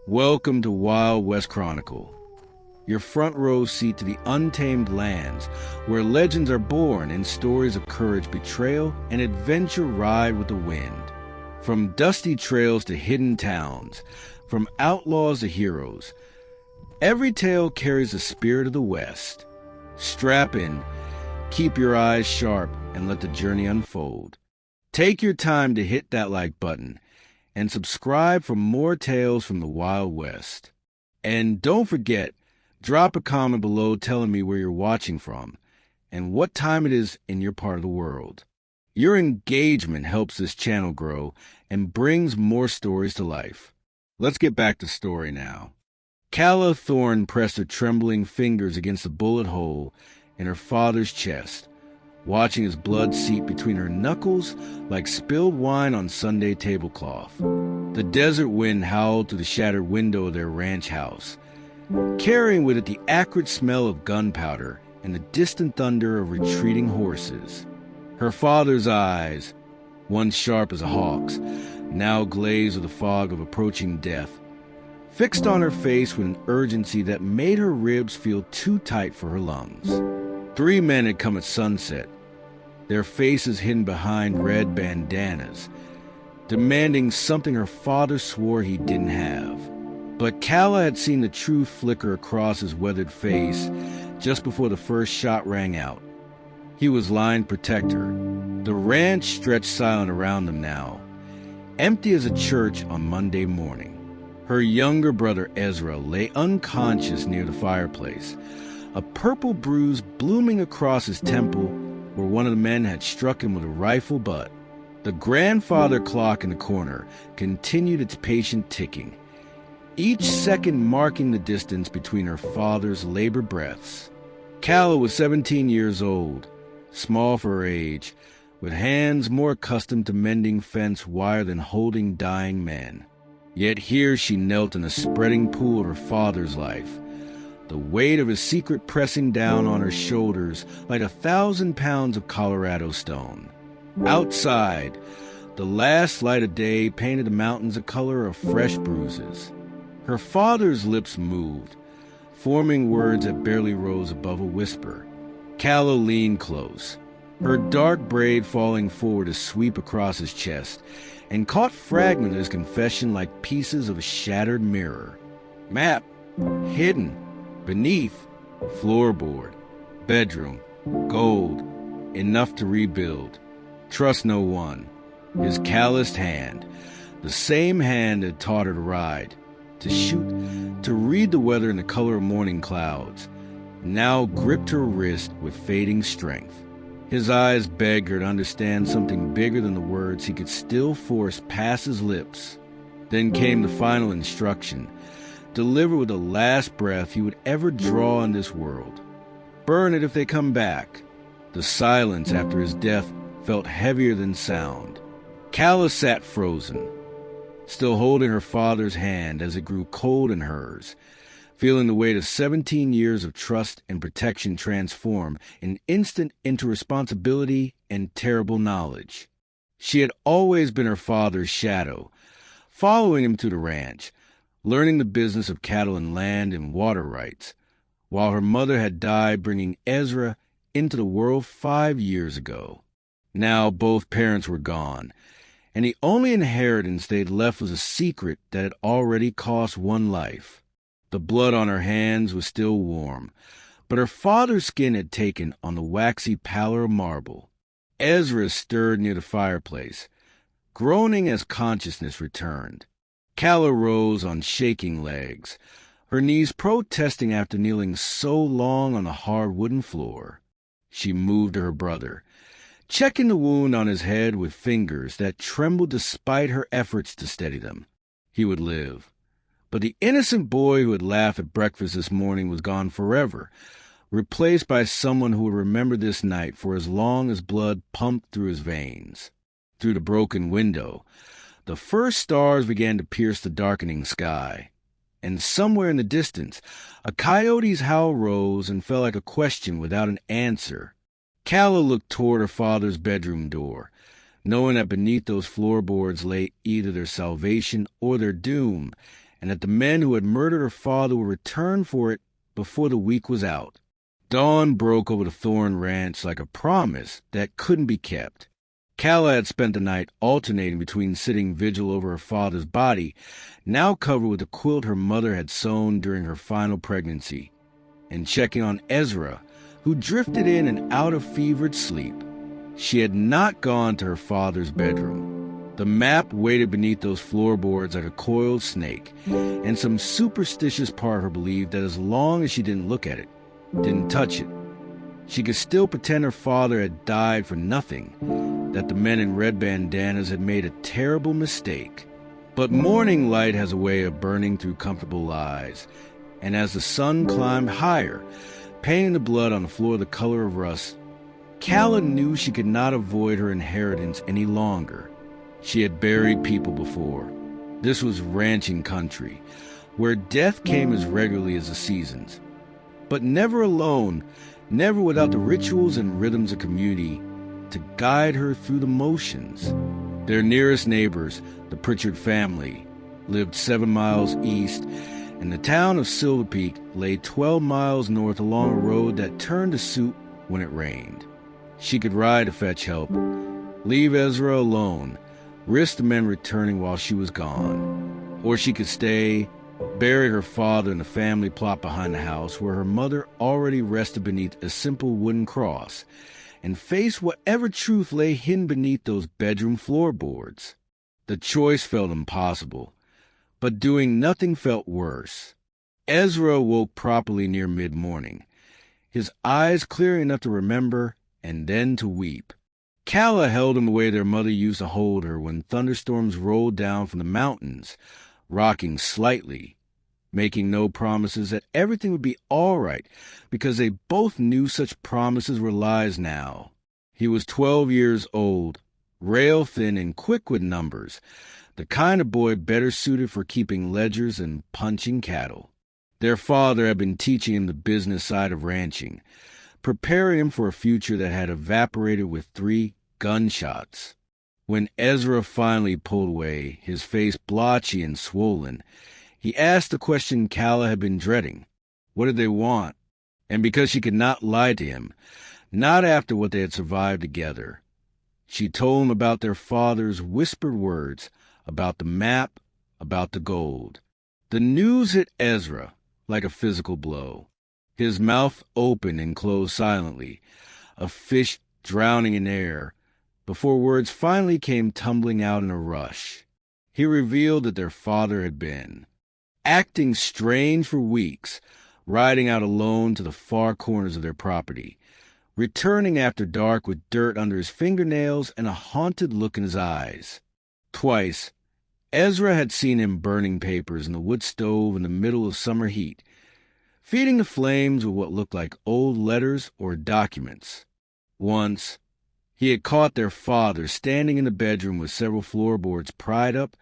Welcome to Wild West Chronicle, your front row seat to the untamed lands where legends are born and stories of courage, betrayal, and adventure ride with the wind. From dusty trails to hidden towns, from outlaws to heroes, every tale carries the spirit of the West. Strap in, keep your eyes sharp, and let the journey unfold. Take your time to hit that like button and subscribe for more tales from the Wild West. And don't forget, drop a comment below telling me where you're watching from and what time it is in your part of the world. Your engagement helps this channel grow and brings more stories to life. Let's get back to the story now. Calla Thorne pressed her trembling fingers against the bullet hole in her father's chest, watching his blood seep between her knuckles like spilled wine on Sunday tablecloth. The desert wind howled through the shattered window of their ranch house, carrying with it the acrid smell of gunpowder and the distant thunder of retreating horses. Her father's eyes, once sharp as a hawk's, now glazed with the fog of approaching death, fixed on her face with an urgency that made her ribs feel too tight for her lungs. 3 men had come at sunset, their faces hidden behind red bandanas, demanding something her father swore he didn't have. But Calla had seen the truth flicker across his weathered face just before the first shot rang out. He was lying to protect her. The ranch stretched silent around them now, empty as a church on Monday morning. Her younger brother Ezra lay unconscious near the fireplace, a purple bruise blooming across his temple where one of the men had struck him with a rifle butt. The grandfather clock in the corner continued its patient ticking, each second marking the distance between her father's labored breaths. Calla was 17 years old, small for her age, with hands more accustomed to mending fence wire than holding dying men. Yet here she knelt in the spreading pool of her father's life, the weight of his secret pressing down on her shoulders like 1,000 pounds of Colorado stone. Outside, the last light of day painted the mountains the color of fresh bruises. Her father's lips moved, forming words that barely rose above a whisper. Calla leaned close, her dark braid falling forward to sweep across his chest, and caught fragments of his confession like pieces of a shattered mirror. Map, hidden, beneath, floorboard, bedroom, gold, enough to rebuild. Trust no one. His calloused hand, the same hand that taught her to ride, to shoot, to read the weather in the color of morning clouds, now gripped her wrist with fading strength. His eyes begged her to understand something bigger than the words he could still force past his lips. Then came the final instruction, delivered with the last breath he would ever draw in this world. Burn it if they come back. The silence after his death felt heavier than sound. Calla sat frozen, still holding her father's hand as it grew cold in hers, feeling the weight of 17 years of trust and protection transform an instant into responsibility and terrible knowledge. She had always been her father's shadow, following him to the ranch, learning the business of cattle and land and water rights, while her mother had died bringing Ezra into the world 5 years ago. Now both parents were gone, and the only inheritance they'd left was a secret that had already cost one life. The blood on her hands was still warm, but her father's skin had taken on the waxy pallor of marble. Ezra stirred near the fireplace, groaning as consciousness returned. Calla rose on shaking legs, her knees protesting after kneeling so long on the hard wooden floor. She moved to her brother, checking the wound on his head with fingers that trembled despite her efforts to steady them. He would live. But the innocent boy who had laughed at breakfast this morning was gone forever, replaced by someone who would remember this night for as long as blood pumped through his veins. Through the broken window, the first stars began to pierce the darkening sky, and somewhere in the distance, a coyote's howl rose and fell like a question without an answer. Calla looked toward her father's bedroom door, knowing that beneath those floorboards lay either their salvation or their doom, and that the men who had murdered her father would return for it before the week was out. Dawn broke over the Thorn Ranch like a promise that couldn't be kept. Calla had spent the night alternating between sitting vigil over her father's body, now covered with the quilt her mother had sewn during her final pregnancy, and checking on Ezra, who drifted in and out of fevered sleep. She had not gone to her father's bedroom. The map waited beneath those floorboards like a coiled snake, and some superstitious part of her believed that as long as she didn't look at it, didn't touch it, she could still pretend her father had died for nothing, that the men in red bandanas had made a terrible mistake. But morning light has a way of burning through comfortable lies, and as the sun climbed higher, painting the blood on the floor the color of rust, Calla knew she could not avoid her inheritance any longer. She had buried people before. This was ranching country, where death came as regularly as the seasons. But never alone, never without the rituals and rhythms of community to guide her through the motions. Their nearest neighbors, the Pritchard family, lived 7 miles east, and the town of Silver Peak lay 12 miles north along a road that turned to soup when it rained. She could ride to fetch help, leave Ezra alone, risk the men returning while she was gone. Or she could stay, bury her father in the family plot behind the house where her mother already rested beneath a simple wooden cross, and face whatever truth lay hidden beneath those bedroom floorboards. The choice felt impossible, but doing nothing felt worse. Ezra woke properly near mid-morning, his eyes clear enough to remember and then to weep. Calla held him the way their mother used to hold her when thunderstorms rolled down from the mountains, rocking slightly, making no promises that everything would be all right, because they both knew such promises were lies now. He was 12 years old, rail-thin and quick with numbers, the kind of boy better suited for keeping ledgers and punching cattle. Their father had been teaching him the business side of ranching, preparing him for a future that had evaporated with 3 gunshots. When Ezra finally pulled away, his face blotchy and swollen, he asked the question Calla had been dreading. What did they want? And because she could not lie to him, not after what they had survived together, she told him about their father's whispered words, about the map, about the gold. The news hit Ezra like a physical blow. His mouth opened and closed silently, a fish drowning in air, before words finally came tumbling out in a rush. He revealed that their father had been acting strange for weeks, riding out alone to the far corners of their property, returning after dark with dirt under his fingernails and a haunted look in his eyes. Twice, Ezra had seen him burning papers in the wood stove in the middle of summer heat, feeding the flames with what looked like old letters or documents. Once, he had caught their father standing in the bedroom with several floorboards pried up,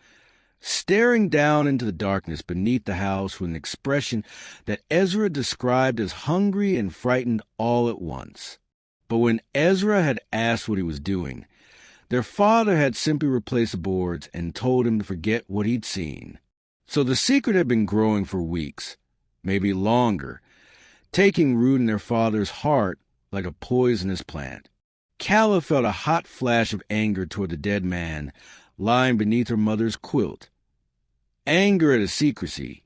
staring down into the darkness beneath the house with an expression that Ezra described as hungry and frightened all at once. But when Ezra had asked what he was doing, their father had simply replaced the boards and told him to forget what he'd seen. So the secret had been growing for weeks, maybe longer, taking root in their father's heart like a poisonous plant. Calla felt a hot flash of anger toward the dead man lying beneath her mother's quilt. Anger at his secrecy,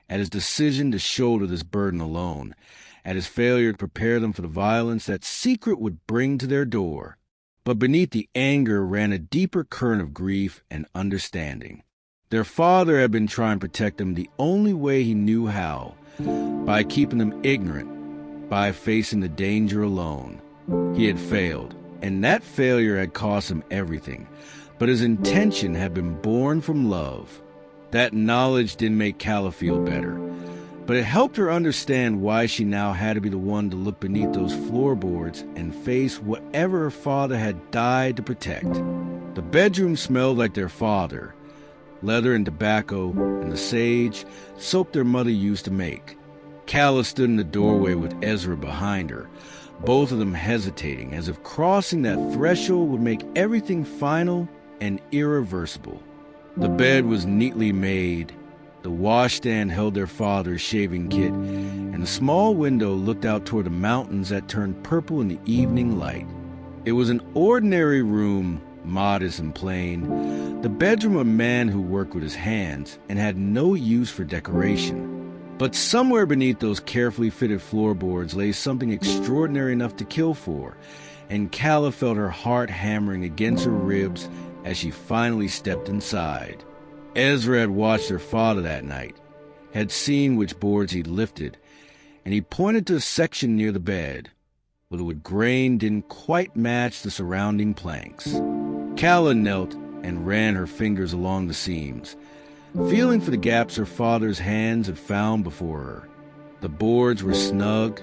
at his decision to shoulder this burden alone, at his failure to prepare them for the violence that secret would bring to their door. But beneath the anger ran a deeper current of grief and understanding. Their father had been trying to protect them the only way he knew how, by keeping them ignorant, by facing the danger alone. He had failed, and that failure had cost him everything, but his intention had been born from love. That knowledge didn't make Calla feel better, but it helped her understand why she now had to be the one to look beneath those floorboards and face whatever her father had died to protect. The bedroom smelled like their father, leather and tobacco and the sage soap their mother used to make. Calla stood in the doorway with Ezra behind her, both of them hesitating, as if crossing that threshold would make everything final and irreversible. The bed was neatly made, The washstand held their father's shaving kit, and a small window looked out toward the mountains that turned purple in the evening light. It was an ordinary room, modest and plain, the bedroom of a man who worked with his hands and had no use for decoration. But somewhere beneath those carefully fitted floorboards lay something extraordinary enough to kill for, and Calla felt her heart hammering against her ribs as she finally stepped inside. Ezra had watched her father that night, had seen which boards he'd lifted, and he pointed to a section near the bed, where the grain didn't quite match the surrounding planks. Calla knelt and ran her fingers along the seams, feeling for the gaps her father's hands had found before her. The boards were snug,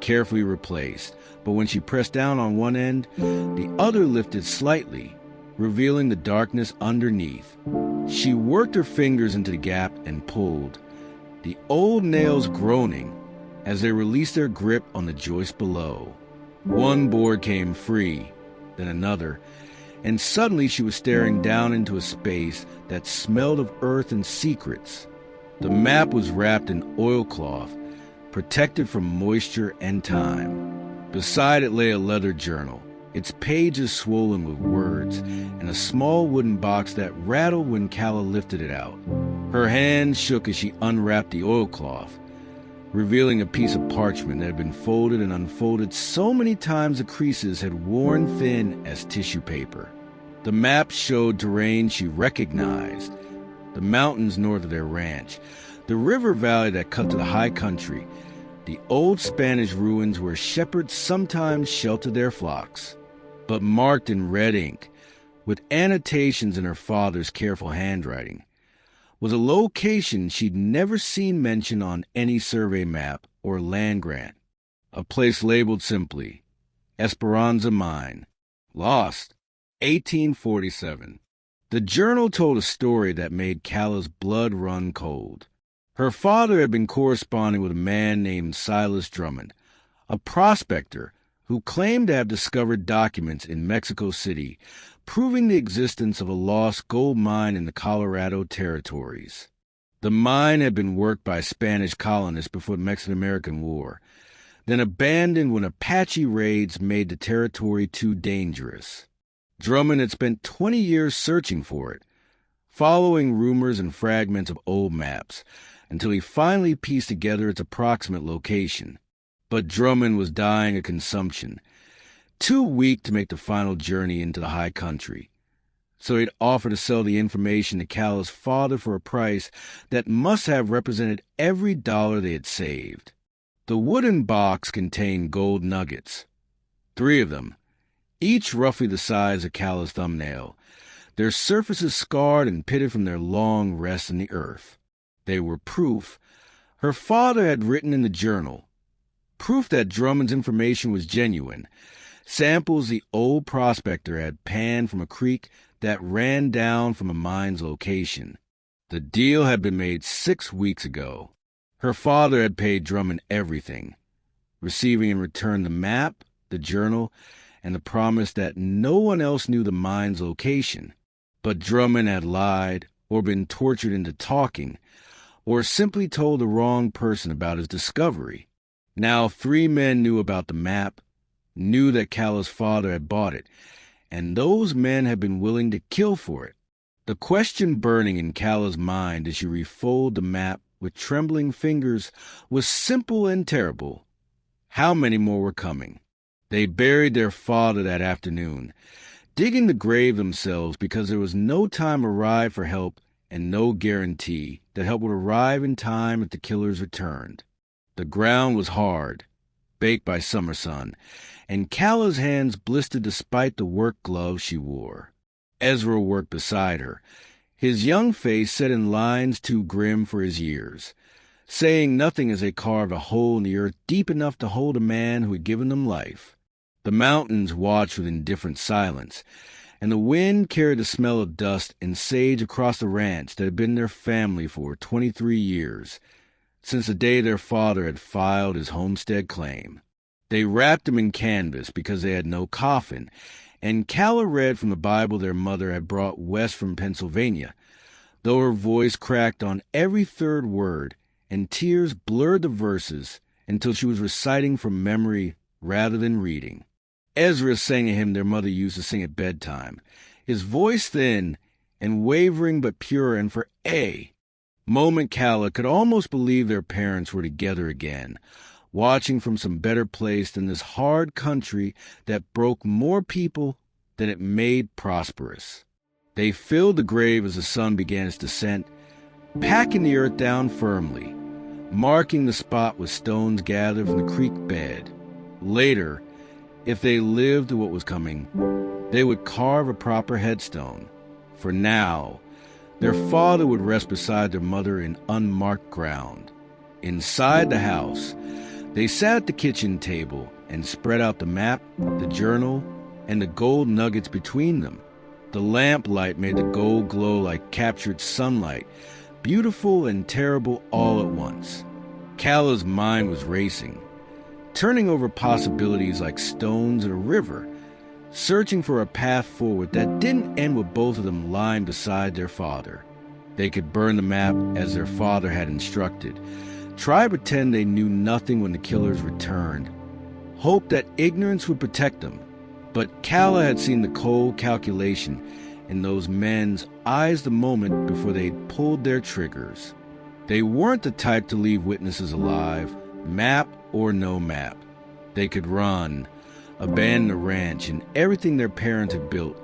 carefully replaced, but when she pressed down on one end, the other lifted slightly, revealing the darkness underneath. She worked her fingers into the gap and pulled, the old nails groaning as they released their grip on the joist below. One board came free, then another, and suddenly she was staring down into a space that smelled of earth and secrets. The map was wrapped in oilcloth, protected from moisture and time. Beside it lay a leather journal, its pages swollen with words, and a small wooden box that rattled when Calla lifted it out. Her hands shook as she unwrapped the oilcloth, revealing a piece of parchment that had been folded and unfolded so many times the creases had worn thin as tissue paper. The map showed terrain she recognized: the mountains north of their ranch, the river valley that cut to the high country, the old Spanish ruins where shepherds sometimes sheltered their flocks. But marked in red ink, with annotations in her father's careful handwriting, was a location she'd never seen mentioned on any survey map or land grant. A place labeled simply, Esperanza Mine, lost, 1847. The journal told a story that made Calla's blood run cold. Her father had been corresponding with a man named Silas Drummond, a prospector who claimed to have discovered documents in Mexico City proving the existence of a lost gold mine in the Colorado territories. The mine had been worked by Spanish colonists before the Mexican-American War, then abandoned when Apache raids made the territory too dangerous. Drummond had spent 20 years searching for it, following rumors and fragments of old maps, until he finally pieced together its approximate location. But Drummond was dying of consumption, too weak to make the final journey into the high country. So he'd offered to sell the information to Calla's father for a price that must have represented every dollar they had saved. The wooden box contained gold nuggets, 3 of them, each roughly the size of Calla's thumbnail, their surfaces scarred and pitted from their long rest in the earth. They were proof her father had written in the journal, proof that Drummond's information was genuine, samples the old prospector had panned from a creek that ran down from a mine's location. The deal had been made 6 weeks ago. Her father had paid Drummond everything, receiving in return the map, the journal, and the promise that no one else knew the mine's location. But Drummond had lied, or been tortured into talking, or simply told the wrong person about his discovery. Now 3 men knew about the map, knew that Calla's father had bought it, and those men had been willing to kill for it. The question burning in Calla's mind as she refolded the map with trembling fingers was simple and terrible. How many more were coming? They buried their father that afternoon, digging the grave themselves because there was no time arrived for help and no guarantee that help would arrive in time if the killers returned. The ground was hard, baked by summer sun, and Calla's hands blistered despite the work gloves she wore. Ezra worked beside her, his young face set in lines too grim for his years, saying nothing as they carved a hole in the earth deep enough to hold a man who had given them life. The mountains watched with indifferent silence, and the wind carried the smell of dust and sage across the ranch that had been their family for 23 years, since the day their father had filed his homestead claim. They wrapped him in canvas because they had no coffin, and Calla read from the Bible their mother had brought west from Pennsylvania, though her voice cracked on every third word, and tears blurred the verses until she was reciting from memory rather than reading. Ezra sang a hymn their mother used to sing at bedtime, his voice thin and wavering but pure, and for a moment Calla could almost believe their parents were together again, watching from some better place than this hard country that broke more people than it made prosperous. They filled the grave as the sun began its descent, packing the earth down firmly, marking the spot with stones gathered from the creek bed. Later, if they lived to what was coming, they would carve a proper headstone. For now, their father would rest beside their mother in unmarked ground. Inside the house, they sat at the kitchen table and spread out the map, the journal, and the gold nuggets between them. The lamplight made the gold glow like captured sunlight, beautiful and terrible all at once. Calla's mind was racing, turning over possibilities like stones in a river, searching for a path forward that didn't end with both of them lying beside their father. They could burn the map as their father had instructed, try to pretend they knew nothing when the killers returned, hope that ignorance would protect them. But Calla had seen the cold calculation in those men's eyes the moment before they'd pulled their triggers. They weren't the type to leave witnesses alive, map or no map. They could run, abandon the ranch and everything their parents had built,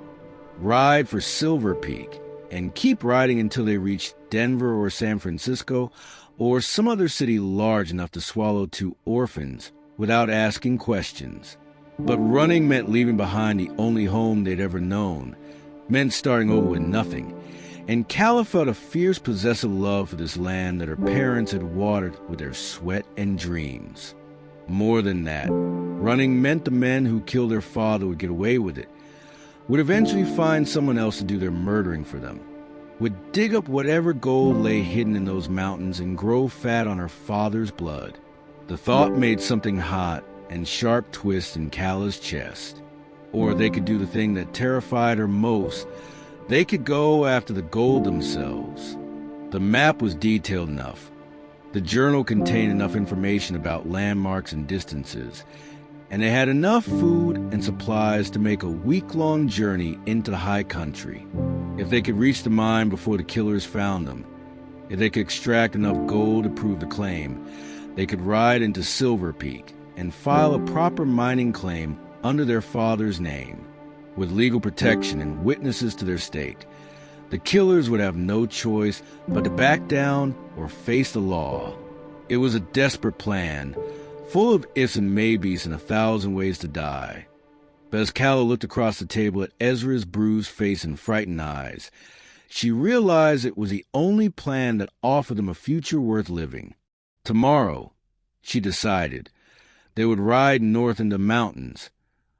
ride for Silver Peak, and keep riding until they reached Denver or San Francisco or some other city large enough to swallow 2 orphans without asking questions. But running meant leaving behind the only home they'd ever known, meant starting over with nothing, and Calla felt a fierce possessive love for this land that her parents had watered with their sweat and dreams. More than that, running meant the men who killed their father would get away with it, would eventually find someone else to do their murdering for them, would dig up whatever gold lay hidden in those mountains and grow fat on her father's blood. The thought made something hot and sharp twist in Calla's chest. Or they could do the thing that terrified her most. They could go after the gold themselves. The map was detailed enough. The journal contained enough information about landmarks and distances, and they had enough food and supplies to make a week-long journey into the high country. If they could reach the mine before the killers found them, if they could extract enough gold to prove the claim, they could ride into Silver Peak and file a proper mining claim under their father's name, with legal protection and witnesses to their stake. The killers would have no choice but to back down or face the law. It was a desperate plan, full of ifs and maybes and 1,000 ways to die. But as Calla looked across the table at Ezra's bruised face and frightened eyes, she realized it was the only plan that offered them a future worth living. Tomorrow, she decided, they would ride north into the mountains,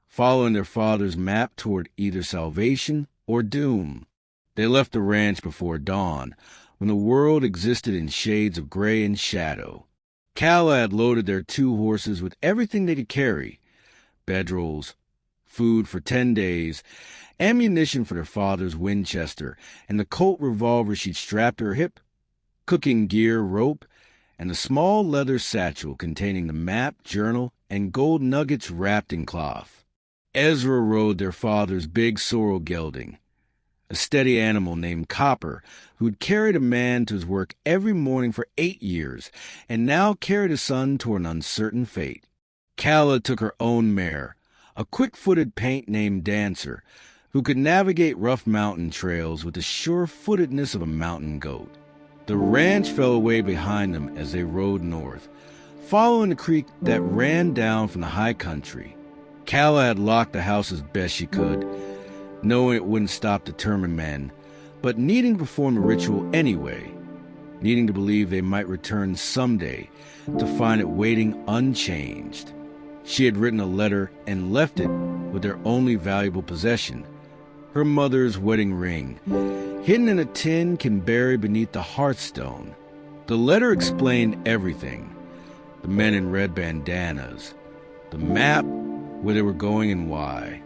following their father's map toward either salvation or doom. They left the ranch before dawn, when the world existed in shades of gray and shadow. Calla had loaded their 2 horses with everything they could carry: bedrolls, food for 10 days, ammunition for their father's Winchester, and the Colt revolver she'd strapped to her hip, cooking gear, rope, and a small leather satchel containing the map, journal, and gold nuggets wrapped in cloth. Ezra rode their father's big sorrel gelding, a steady animal named Copper, who'd carried a man to his work every morning for 8 years, and now carried his son toward an uncertain fate. Calla took her own mare, a quick-footed paint named Dancer, who could navigate rough mountain trails with the sure-footedness of a mountain goat. The ranch fell away behind them as they rode north, following the creek that ran down from the high country. Calla had locked the house as best she could, knowing it wouldn't stop determined men, but needing to perform the ritual anyway, needing to believe they might return someday to find it waiting unchanged. She had written a letter and left it with their only valuable possession, her mother's wedding ring, hidden in a tin can buried beneath the hearthstone. The letter explained everything: the men in red bandanas, the map, where they were going and why.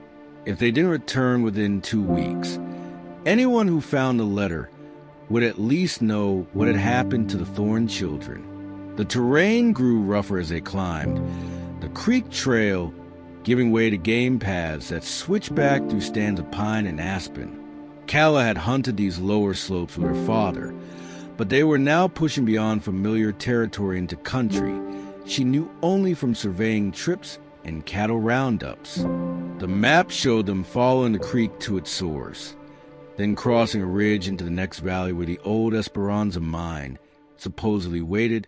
If they didn't return within 2 weeks, anyone who found the letter would at least know what had happened to the Thorn children. The terrain grew rougher as they climbed, the creek trail giving way to game paths that switched back through stands of pine and aspen. Calla had hunted these lower slopes with her father, but they were now pushing beyond familiar territory into country she knew only from surveying trips and cattle roundups. The map showed them following the creek to its source, then crossing a ridge into the next valley where the old Esperanza mine supposedly waited,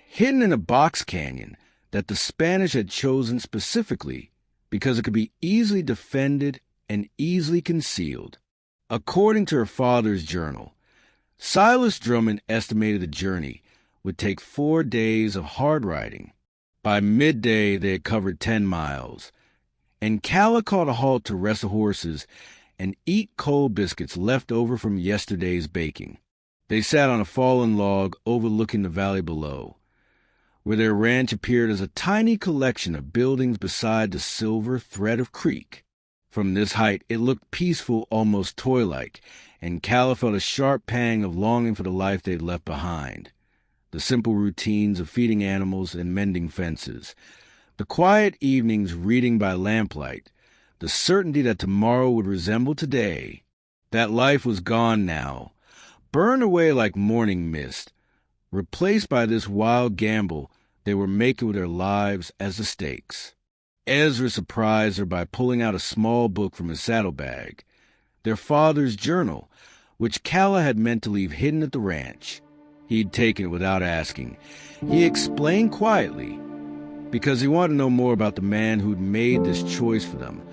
hidden in a box canyon that the Spanish had chosen specifically because it could be easily defended and easily concealed. According to her father's journal, Silas Drummond estimated the journey would take 4 days of hard riding. By midday, they had covered 10 miles, and Calla called a halt to rest the horses and eat cold biscuits left over from yesterday's baking. They sat on a fallen log overlooking the valley below, where their ranch appeared as a tiny collection of buildings beside the silver thread of creek. From this height, it looked peaceful, almost toy-like, and Calla felt a sharp pang of longing for the life they'd left behind. The simple routines of feeding animals and mending fences, the quiet evenings reading by lamplight, the certainty that tomorrow would resemble today. That life was gone now, burned away like morning mist, replaced by this wild gamble they were making with their lives as the stakes. Ezra surprised her by pulling out a small book from his saddlebag, their father's journal, which Calla had meant to leave hidden at the ranch. He'd taken it without asking. He explained quietly, because he wanted to know more about the man who'd made this choice for them,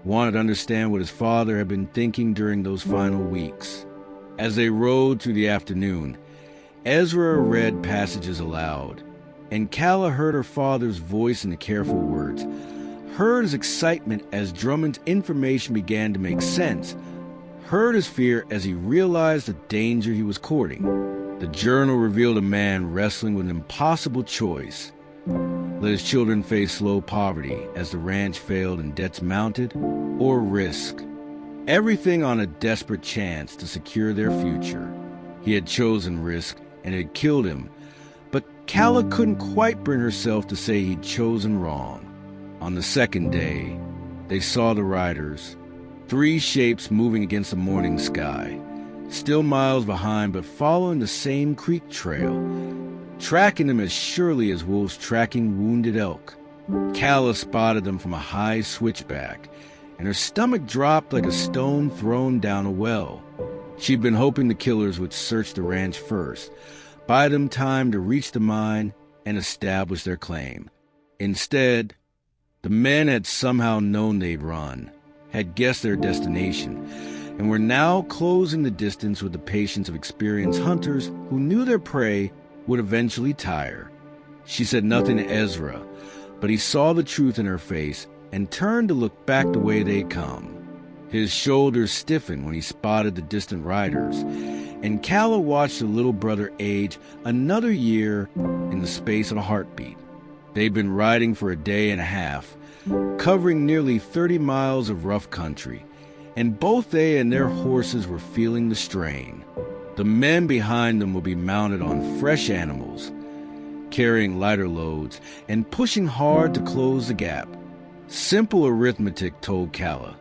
wanted to understand what his father had been thinking during those final weeks. As they rode through the afternoon, Ezra read passages aloud, and Calla heard her father's voice in the careful words, heard his excitement as Drummond's information began to make sense, heard his fear as he realized the danger he was courting. The journal revealed a man wrestling with an impossible choice. Let his children face slow poverty as the ranch failed and debts mounted, or risk everything on a desperate chance to secure their future. He had chosen risk, and it had killed him, but Calla couldn't quite bring herself to say he'd chosen wrong. On the second day, they saw the riders, 3 shapes moving against the morning sky, still miles behind but following the same creek trail, tracking them as surely as wolves tracking wounded elk. Calla spotted them from a high switchback, and her stomach dropped like a stone thrown down a well. She'd been hoping the killers would search the ranch first, buy them time to reach the mine and establish their claim. Instead, the men had somehow known they'd run, had guessed their destination, and were now closing the distance with the patience of experienced hunters who knew their prey would eventually tire. She said nothing to Ezra, but he saw the truth in her face and turned to look back the way they'd come. His shoulders stiffened when he spotted the distant riders, and Calla watched her little brother age another year in the space of a heartbeat. They'd been riding for a day and a half, covering nearly 30 miles of rough country, and both they and their horses were feeling the strain. The men behind them would be mounted on fresh animals, carrying lighter loads and pushing hard to close the gap. Simple arithmetic told Calla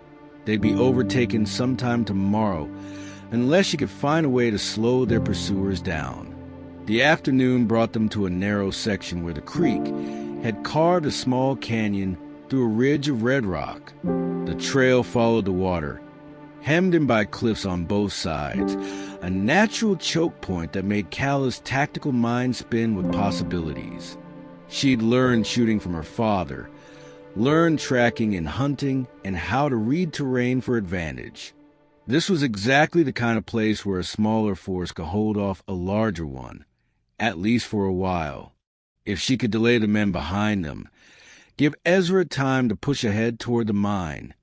they'd be overtaken sometime tomorrow unless she could find a way to slow their pursuers down. The afternoon brought them to a narrow section where the creek had carved a small canyon through a ridge of red rock. The trail followed the water, hemmed in by cliffs on both sides, a natural choke point that made Calla's tactical mind spin with possibilities. She'd learned shooting from her father, learned tracking and hunting, and how to read terrain for advantage. This was exactly the kind of place where a smaller force could hold off a larger one, at least for a while. If she could delay the men behind them, give Ezra time to push ahead toward the mine,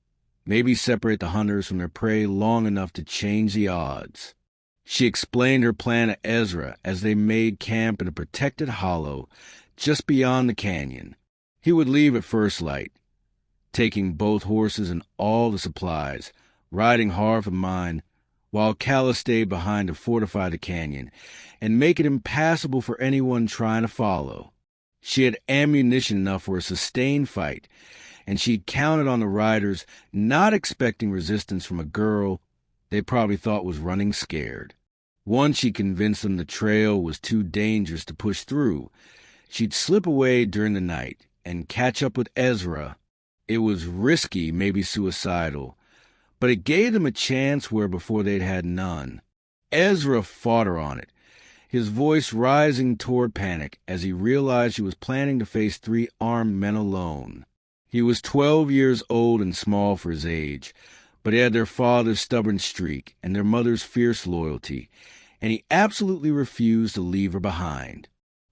maybe separate the hunters from their prey long enough to change the odds. She explained her plan to Ezra as they made camp in a protected hollow just beyond the canyon. He would leave at first light, taking both horses and all the supplies, riding hard for the mine, while Calla stayed behind to fortify the canyon and make it impassable for anyone trying to follow. She had ammunition enough for a sustained fight, and she'd counted on the riders not expecting resistance from a girl they probably thought was running scared. Once she convinced them the trail was too dangerous to push through, she'd slip away during the night and catch up with Ezra. It was risky, maybe suicidal, but it gave them a chance where before they'd had none. Ezra fought her on it, his voice rising toward panic as he realized she was planning to face 3 armed men alone. He was 12 years old and small for his age, but he had their father's stubborn streak and their mother's fierce loyalty, and he absolutely refused to leave her behind.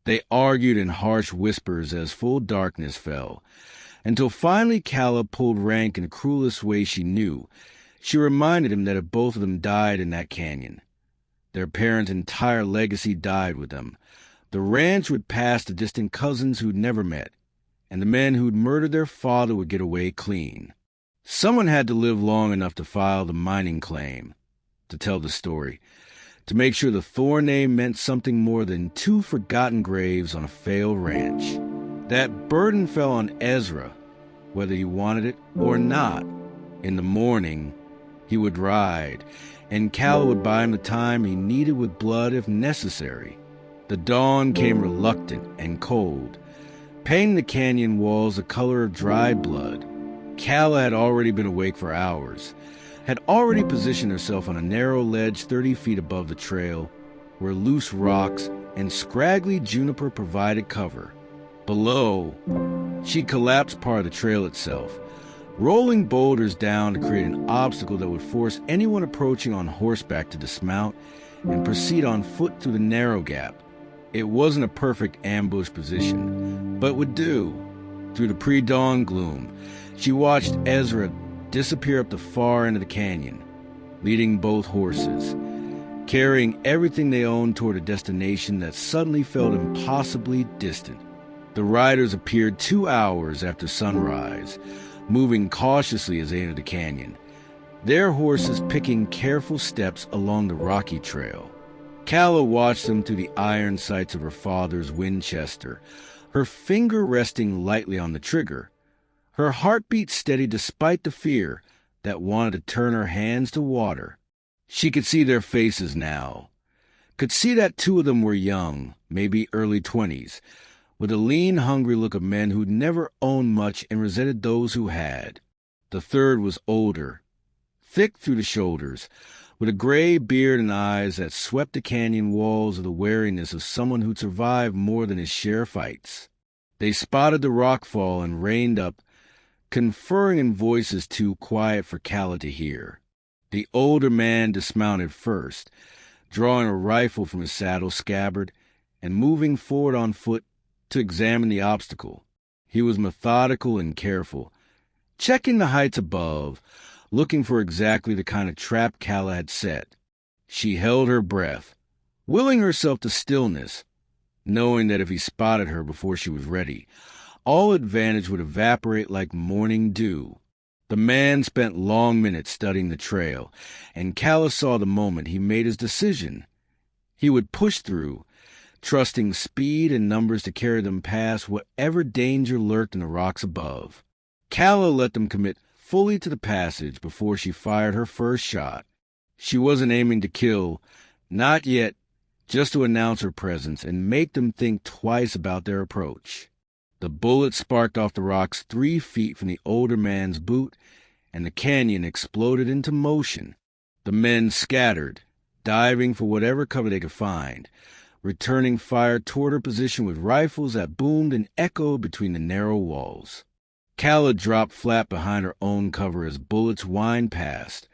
They argued in harsh whispers as full darkness fell, until finally Calla pulled rank in the cruelest way she knew. She reminded him that if both of them died in that canyon, their parents' entire legacy died with them. The ranch would pass to distant cousins who'd never met, and the men who'd murdered their father would get away clean. Someone had to live long enough to file the mining claim, to tell the story, to make sure the Thor name meant something more than 2 forgotten graves on a failed ranch. That burden fell on Ezra, whether he wanted it or not. In the morning, he would ride, and Calla would buy him the time he needed with blood if necessary. The dawn came reluctant and cold, painting the canyon walls the color of dried blood. Calla had already been awake for hours, had already positioned herself on a narrow ledge 30 feet above the trail, where loose rocks and scraggly juniper provided cover. Below, she collapsed part of the trail itself, rolling boulders down to create an obstacle that would force anyone approaching on horseback to dismount and proceed on foot through the narrow gap. It wasn't a perfect ambush position, but would do. Through the pre-dawn gloom, she watched Ezra disappear up the far end of the canyon, leading both horses, carrying everything they owned toward a destination that suddenly felt impossibly distant. The riders appeared 2 hours after sunrise, moving cautiously as they entered the canyon, their horses picking careful steps along the rocky trail. Calla watched them through the iron sights of her father's Winchester, her finger resting lightly on the trigger, her heartbeat steady despite the fear that wanted to turn her hands to water. She could see their faces now, could see that 2 of them were young, maybe early 20s, with a lean, hungry look of men who'd never owned much and resented those who had. The third was older, thick through the shoulders, with a gray beard and eyes that swept the canyon walls with the wariness of someone who'd survived more than his share of fights. They spotted the rockfall and reined up, conferring in voices too quiet for Calla to hear. The older man dismounted first, drawing a rifle from his saddle scabbard and moving forward on foot to examine the obstacle. He was methodical and careful, checking the heights above, looking for exactly the kind of trap Calla had set. She held her breath, willing herself to stillness, knowing that if he spotted her before she was ready, all advantage would evaporate like morning dew. The man spent long minutes studying the trail, and Calla saw the moment he made his decision. He would push through, trusting speed and numbers to carry them past whatever danger lurked in the rocks above. Calla let them commit fully to the passage before she fired her first shot. She wasn't aiming to kill, not yet, just to announce her presence and make them think twice about their approach. The bullet sparked off the rocks 3 feet from the older man's boot, and the canyon exploded into motion. The men scattered, diving for whatever cover they could find, returning fire toward her position with rifles that boomed and echoed between the narrow walls. Calla dropped flat behind her own cover as bullets whined past,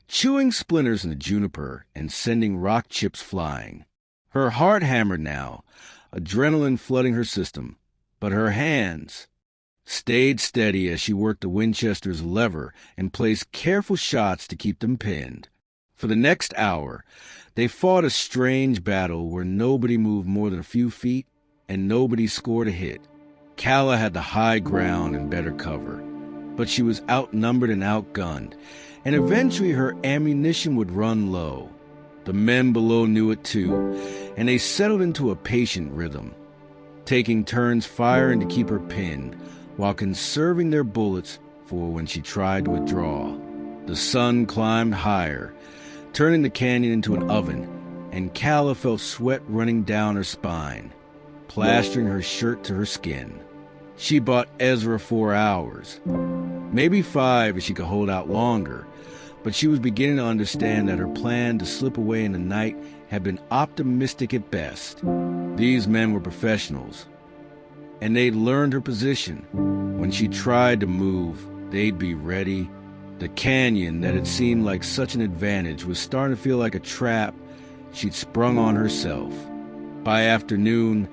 chewing splinters in the juniper and sending rock chips flying. Her heart hammered now, adrenaline flooding her system, but her hands stayed steady as she worked the Winchester's lever and placed careful shots to keep them pinned. For the next hour, they fought a strange battle where nobody moved more than a few feet and nobody scored a hit. Calla had the high ground and better cover, but she was outnumbered and outgunned, and eventually her ammunition would run low. The men below knew it too, and they settled into a patient rhythm, taking turns firing to keep her pinned, while conserving their bullets for when she tried to withdraw. The sun climbed higher, turning the canyon into an oven, and Calla felt sweat running down her spine, plastering her shirt to her skin. She bought Ezra 4 hours, maybe 5 if she could hold out longer, but she was beginning to understand that her plan to slip away in the night had been optimistic at best. These men were professionals, and they'd learned her position. When she tried to move, they'd be ready. The canyon that had seemed like such an advantage was starting to feel like a trap she'd sprung on herself. By afternoon,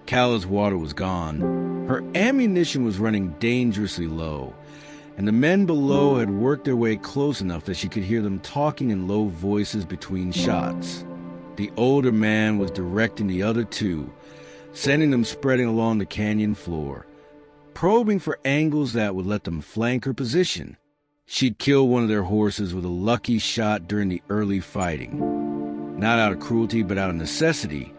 Calla's water was gone. Her ammunition was running dangerously low, and the men below had worked their way close enough that she could hear them talking in low voices between shots. The older man was directing the other two, sending them spreading along the canyon floor, probing for angles that would let them flank her position. She'd killed one of their horses with a lucky shot during the early fighting, not out of cruelty but out of necessity,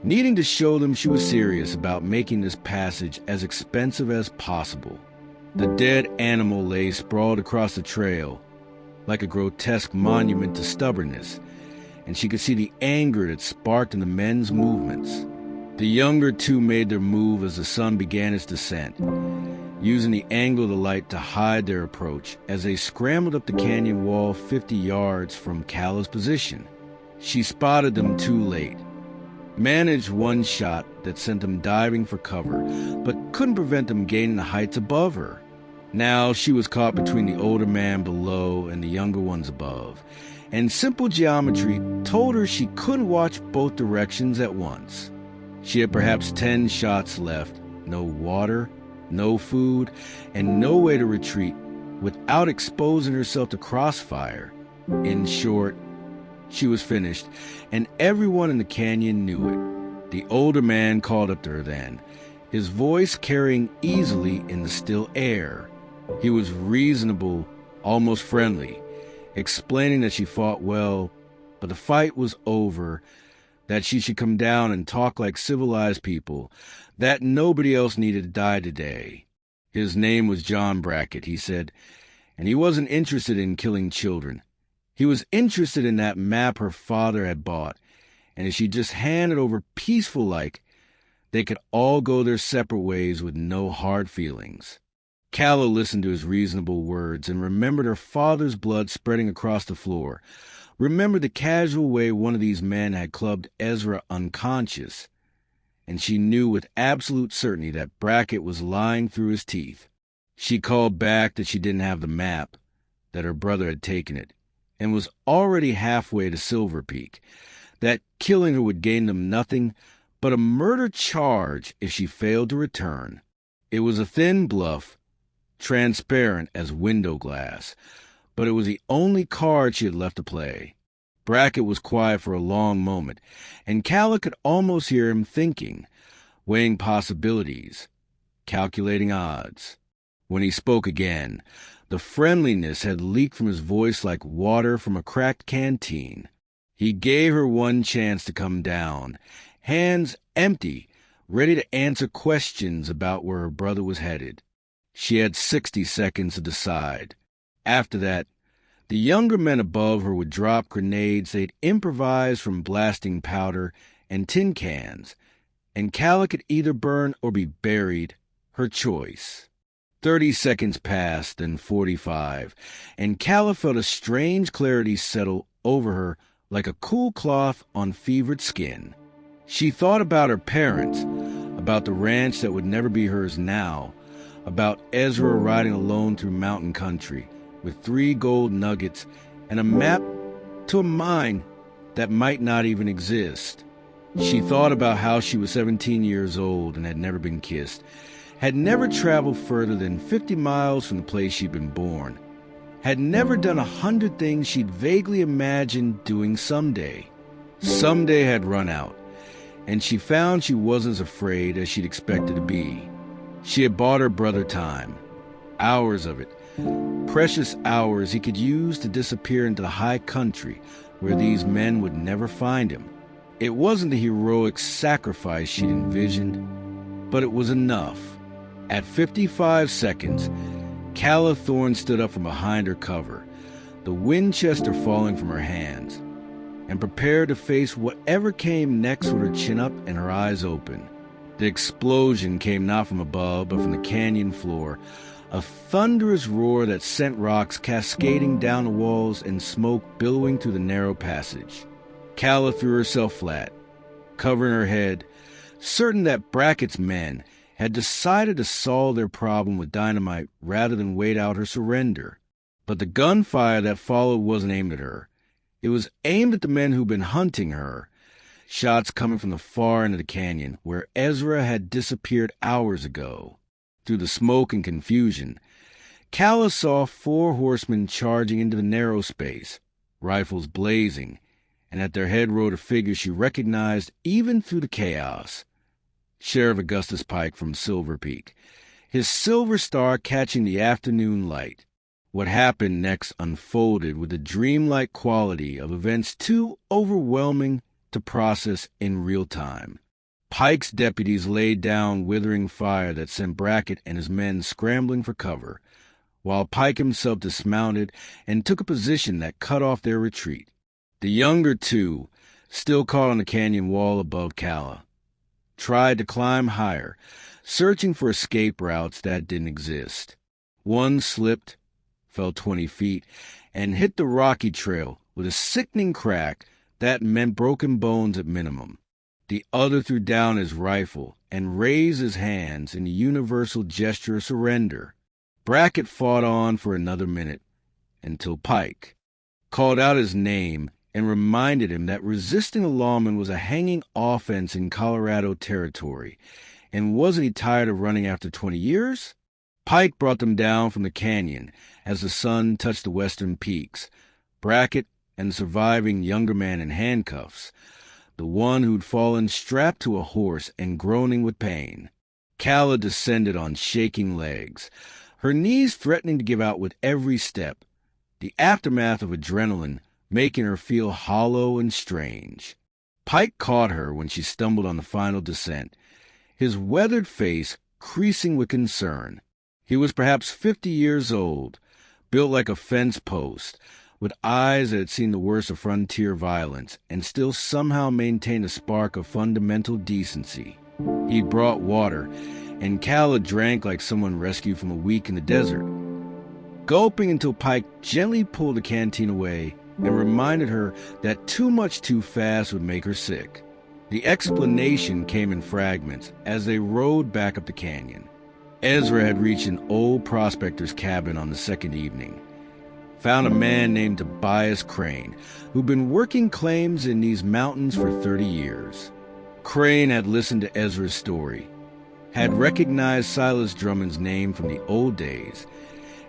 needing to show them she was serious about making this passage as expensive as possible. The dead animal lay sprawled across the trail like a grotesque monument to stubbornness, and she could see the anger that sparked in the men's movements. The younger two made their move as the sun began its descent, using the angle of the light to hide their approach as they scrambled up the canyon wall 50 yards from Calla's position. She spotted them too late, managed one shot that sent them diving for cover, but couldn't prevent them gaining the heights above her. Now she was caught between the older man below and the younger ones above, and simple geometry told her she couldn't watch both directions at once. She had perhaps 10 shots left, no water, no food, and no way to retreat without exposing herself to crossfire. In short, she was finished, and everyone in the canyon knew it. The older man called up to her then, his voice carrying easily in the still air. He was reasonable, almost friendly, explaining that she fought well, but the fight was over, that she should come down and talk like civilized people, that nobody else needed to die today. His name was John Brackett, he said, and he wasn't interested in killing children. He was interested in that map her father had bought, and if she just handed over peaceful-like, they could all go their separate ways with no hard feelings. Calla listened to his reasonable words and remembered her father's blood spreading across the floor, remembered the casual way one of these men had clubbed Ezra unconscious, and she knew with absolute certainty that Brackett was lying through his teeth. She called back that she didn't have the map, that her brother had taken it, and was already halfway to Silver Peak, that killing her would gain them nothing but a murder charge if she failed to return. It was a thin bluff, transparent as window glass, but it was the only card she had left to play. Brackett was quiet for a long moment, and Calla could almost hear him thinking, weighing possibilities, calculating odds. When he spoke again, the friendliness had leaked from his voice like water from a cracked canteen. He gave her one chance to come down, hands empty, ready to answer questions about where her brother was headed. She had 60 seconds to decide. After that, the younger men above her would drop grenades they'd improvised from blasting powder and tin cans, and Calla could either burn or be buried, her choice. 30 seconds passed, then 45, and Calla felt a strange clarity settle over her like a cool cloth on fevered skin. She thought about her parents, about the ranch that would never be hers now, about Ezra riding alone through mountain country with 3 gold nuggets and a map to a mine that might not even exist. She thought about how she was 17 years old and had never been kissed, had never traveled further than 50 miles from the place she'd been born, had never done 100 things she'd vaguely imagined doing someday. Someday had run out, and she found she wasn't as afraid as she'd expected to be. She had bought her brother time, hours of it, Precious hours he could use to disappear into the high country where these men would never find him. It wasn't the heroic sacrifice she'd envisioned, but it was enough. At 55 seconds, Calla Thorne stood up from behind her cover, the Winchester falling from her hands, and prepared to face whatever came next with her chin up and her eyes open. The explosion came not from above, but from the canyon floor, a thunderous roar that sent rocks cascading down the walls and smoke billowing through the narrow passage. Calla threw herself flat, covering her head, certain that Brackett's men had decided to solve their problem with dynamite rather than wait out her surrender. But the gunfire that followed wasn't aimed at her. It was aimed at the men who'd been hunting her, shots coming from the far end of the canyon, where Ezra had disappeared hours ago. Through the smoke and confusion, Calla saw 4 horsemen charging into the narrow space, rifles blazing, and at their head rode a figure she recognized even through the chaos. Sheriff Augustus Pike from Silver Peak, his silver star catching the afternoon light. What happened next unfolded with the dreamlike quality of events too overwhelming to process in real time. Pike's deputies laid down withering fire that sent Brackett and his men scrambling for cover, while Pike himself dismounted and took a position that cut off their retreat. The younger two, still caught on the canyon wall above Calla, tried to climb higher, searching for escape routes that didn't exist. One slipped, fell 20 feet, and hit the rocky trail with a sickening crack that meant broken bones at minimum. The other threw down his rifle and raised his hands in a universal gesture of surrender. Brackett fought on for another minute, until Pike called out his name and reminded him that resisting a lawman was a hanging offense in Colorado territory, and wasn't he tired of running after 20 years? Pike brought them down from the canyon as the sun touched the western peaks. Brackett and the surviving younger man in handcuffs, the one who'd fallen strapped to a horse and groaning with pain. Calla descended on shaking legs, her knees threatening to give out with every step, the aftermath of adrenaline making her feel hollow and strange. Pike caught her when she stumbled on the final descent, his weathered face creasing with concern. He was perhaps 50 years old, built like a fence post, with eyes that had seen the worst of frontier violence, and still somehow maintained a spark of fundamental decency. He brought water, and Calla drank like someone rescued from a week in the desert, gulping until Pike gently pulled the canteen away and reminded her that too much too fast would make her sick. The explanation came in fragments as they rode back up the canyon. Ezra had reached an old prospector's cabin on the second evening, found a man named Tobias Crane, who'd been working claims in these mountains for 30 years. Crane had listened to Ezra's story, had recognized Silas Drummond's name from the old days,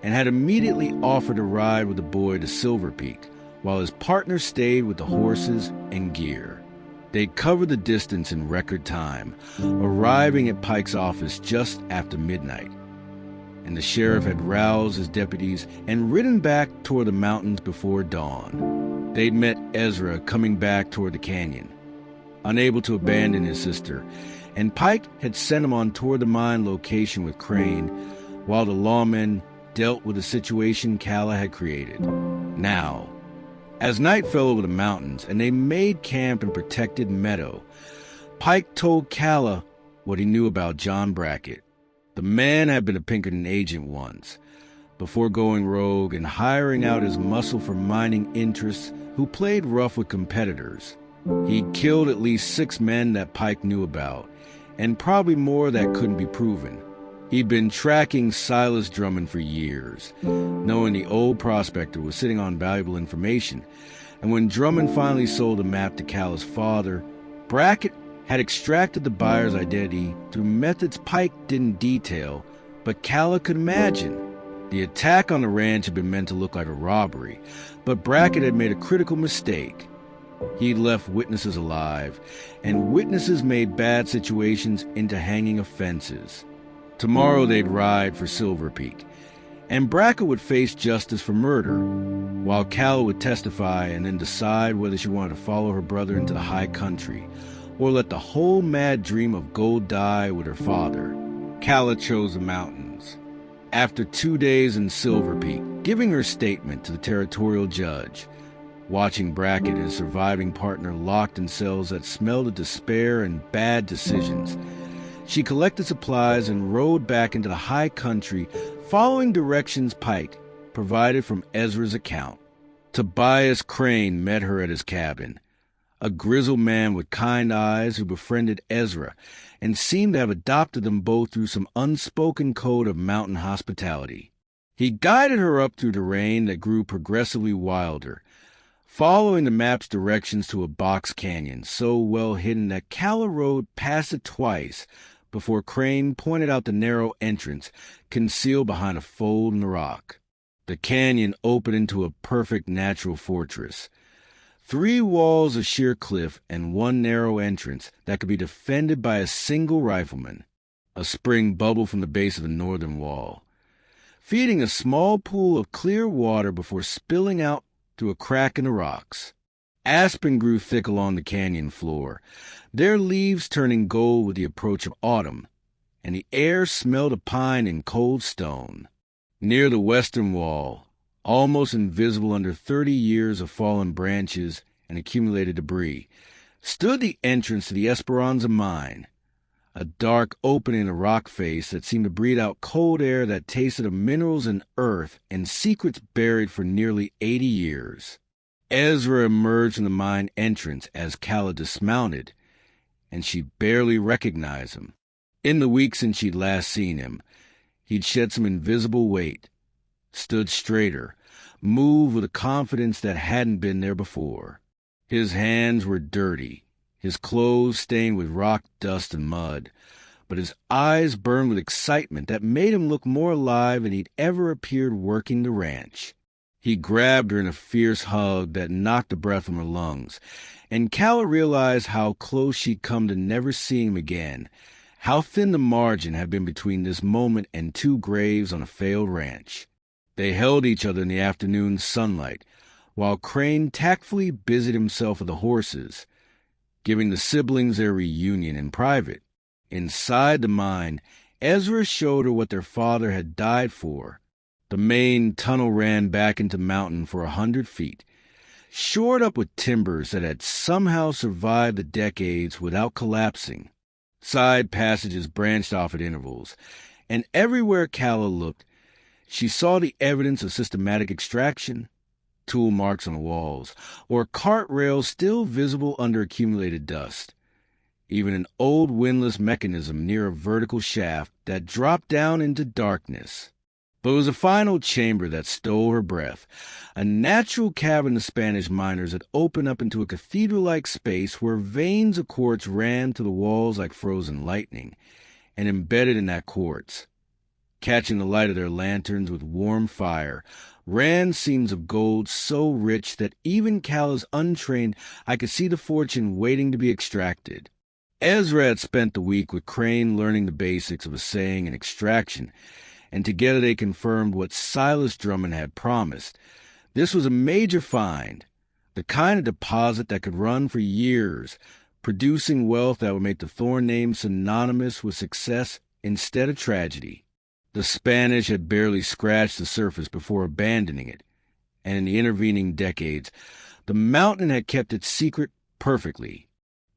and had immediately offered a ride with the boy to Silver Peak, while his partner stayed with the horses and gear. They'd covered the distance in record time, arriving at Pike's office just after midnight, and the sheriff had roused his deputies and ridden back toward the mountains before dawn. They'd met Ezra coming back toward the canyon, unable to abandon his sister, and Pike had sent him on toward the mine location with Crane, while the lawmen dealt with the situation Calla had created. Now, as night fell over the mountains and they made camp in protected meadow, Pike told Calla what he knew about John Brackett. The man had been a Pinkerton agent once, before going rogue and hiring out his muscle for mining interests who played rough with competitors. He'd killed at least 6 men that Pike knew about, and probably more that couldn't be proven. He'd been tracking Silas Drummond for years, knowing the old prospector was sitting on valuable information, and when Drummond finally sold a map to Calla's father, Brackett had extracted the buyer's identity through methods Pike didn't detail, but Calla could imagine. The attack on the ranch had been meant to look like a robbery, but Brackett had made a critical mistake. He'd left witnesses alive, and witnesses made bad situations into hanging offenses. Tomorrow they'd ride for Silver Peak, and Brackett would face justice for murder, while Calla would testify and then decide whether she wanted to follow her brother into the high country or let the whole mad dream of gold die with her father. Calla chose the mountains. After 2 days in Silver Peak, giving her statement to the territorial judge, watching Brackett and his surviving partner locked in cells that smelled of despair and bad decisions, she collected supplies and rode back into the high country, following directions Pike provided from Ezra's account. Tobias Crane met her at his cabin, a grizzled man with kind eyes who befriended Ezra and seemed to have adopted them both through some unspoken code of mountain hospitality. He guided her up through terrain that grew progressively wilder, following the map's directions to a box canyon so well hidden that Calla rode past it twice before Crane pointed out the narrow entrance concealed behind a fold in the rock. The canyon opened into a perfect natural fortress. 3 walls of sheer cliff and 1 narrow entrance that could be defended by a single rifleman. A spring bubbled from the base of the northern wall, feeding a small pool of clear water before spilling out through a crack in the rocks. Aspen grew thick along the canyon floor, their leaves turning gold with the approach of autumn, and the air smelled of pine and cold stone. Near the western wall, almost invisible under 30 years of fallen branches and accumulated debris, stood the entrance to the Esperanza mine, a dark opening in the rock face that seemed to breathe out cold air that tasted of minerals and earth and secrets buried for nearly 80 years. Ezra emerged from the mine entrance as Calla dismounted, and she barely recognized him. In the week since she'd last seen him, he'd shed some invisible weight, stood straighter, moved with a confidence that hadn't been there before. His hands were dirty, his clothes stained with rock dust and mud, but his eyes burned with excitement that made him look more alive than he'd ever appeared working the ranch. He grabbed her in a fierce hug that knocked the breath from her lungs, and Calla realized how close she'd come to never seeing him again, how thin the margin had been between this moment and 2 graves on a failed ranch. They held each other in the afternoon sunlight, while Crane tactfully busied himself with the horses, giving the siblings their reunion in private. Inside the mine, Ezra showed her what their father had died for. The main tunnel ran back into mountain for 100 feet, shored up with timbers that had somehow survived the decades without collapsing. Side passages branched off at intervals, and everywhere Calla looked, she saw the evidence of systematic extraction, tool marks on the walls, or cart rails still visible under accumulated dust. Even an old windlass mechanism near a vertical shaft that dropped down into darkness. But it was a final chamber that stole her breath, a natural cavern the Spanish miners had opened up into a cathedral-like space where veins of quartz ran to the walls like frozen lightning, and embedded in that quartz, catching the light of their lanterns with warm fire, ran seams of gold so rich that even Calla's untrained eye could see the fortune waiting to be extracted. Ezra had spent the week with Crane learning the basics of assaying and extraction, and together they confirmed what Silas Drummond had promised. This was a major find, the kind of deposit that could run for years, producing wealth that would make the Thorn name synonymous with success instead of tragedy. The Spanish had barely scratched the surface before abandoning it, and in the intervening decades, the mountain had kept its secret perfectly.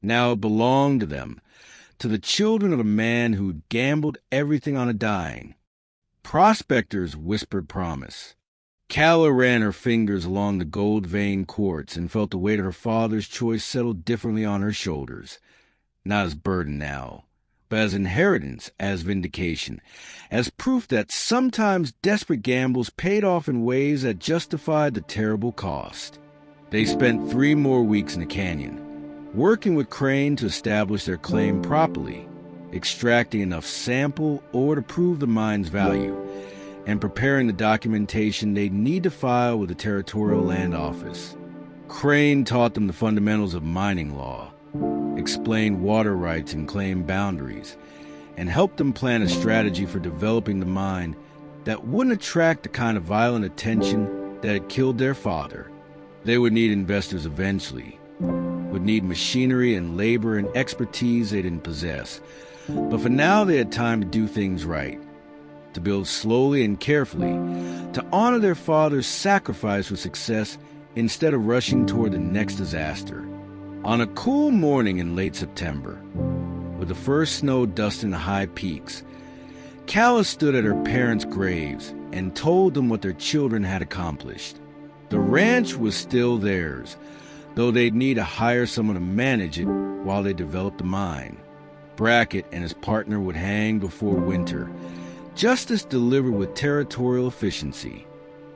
Now it belonged to them, to the children of a man who'd gambled everything on a dying. Prospectors whispered promise. Calla ran her fingers along the gold-veined quartz and felt the weight of her father's choice settle differently on her shoulders. Not as burden now, but as inheritance, as vindication, as proof that sometimes desperate gambles paid off in ways that justified the terrible cost. They spent 3 more weeks in the canyon, working with Crane to establish their claim properly, extracting enough sample ore to prove the mine's value, and preparing the documentation they'd need to file with the Territorial Land Office. Crane taught them the fundamentals of mining law, explained water rights and claim boundaries, and helped them plan a strategy for developing the mine that wouldn't attract the kind of violent attention that had killed their father. They would need investors eventually, would need machinery and labor and expertise they didn't possess. But for now, they had time to do things right, to build slowly and carefully, to honor their father's sacrifice for success instead of rushing toward the next disaster. On a cool morning in late September, with the first snow dusting the high peaks, Calla stood at her parents' graves and told them what their children had accomplished. The ranch was still theirs, though they'd need to hire someone to manage it while they developed the mine. Brackett and his partner would hang before winter, justice delivered with territorial efficiency.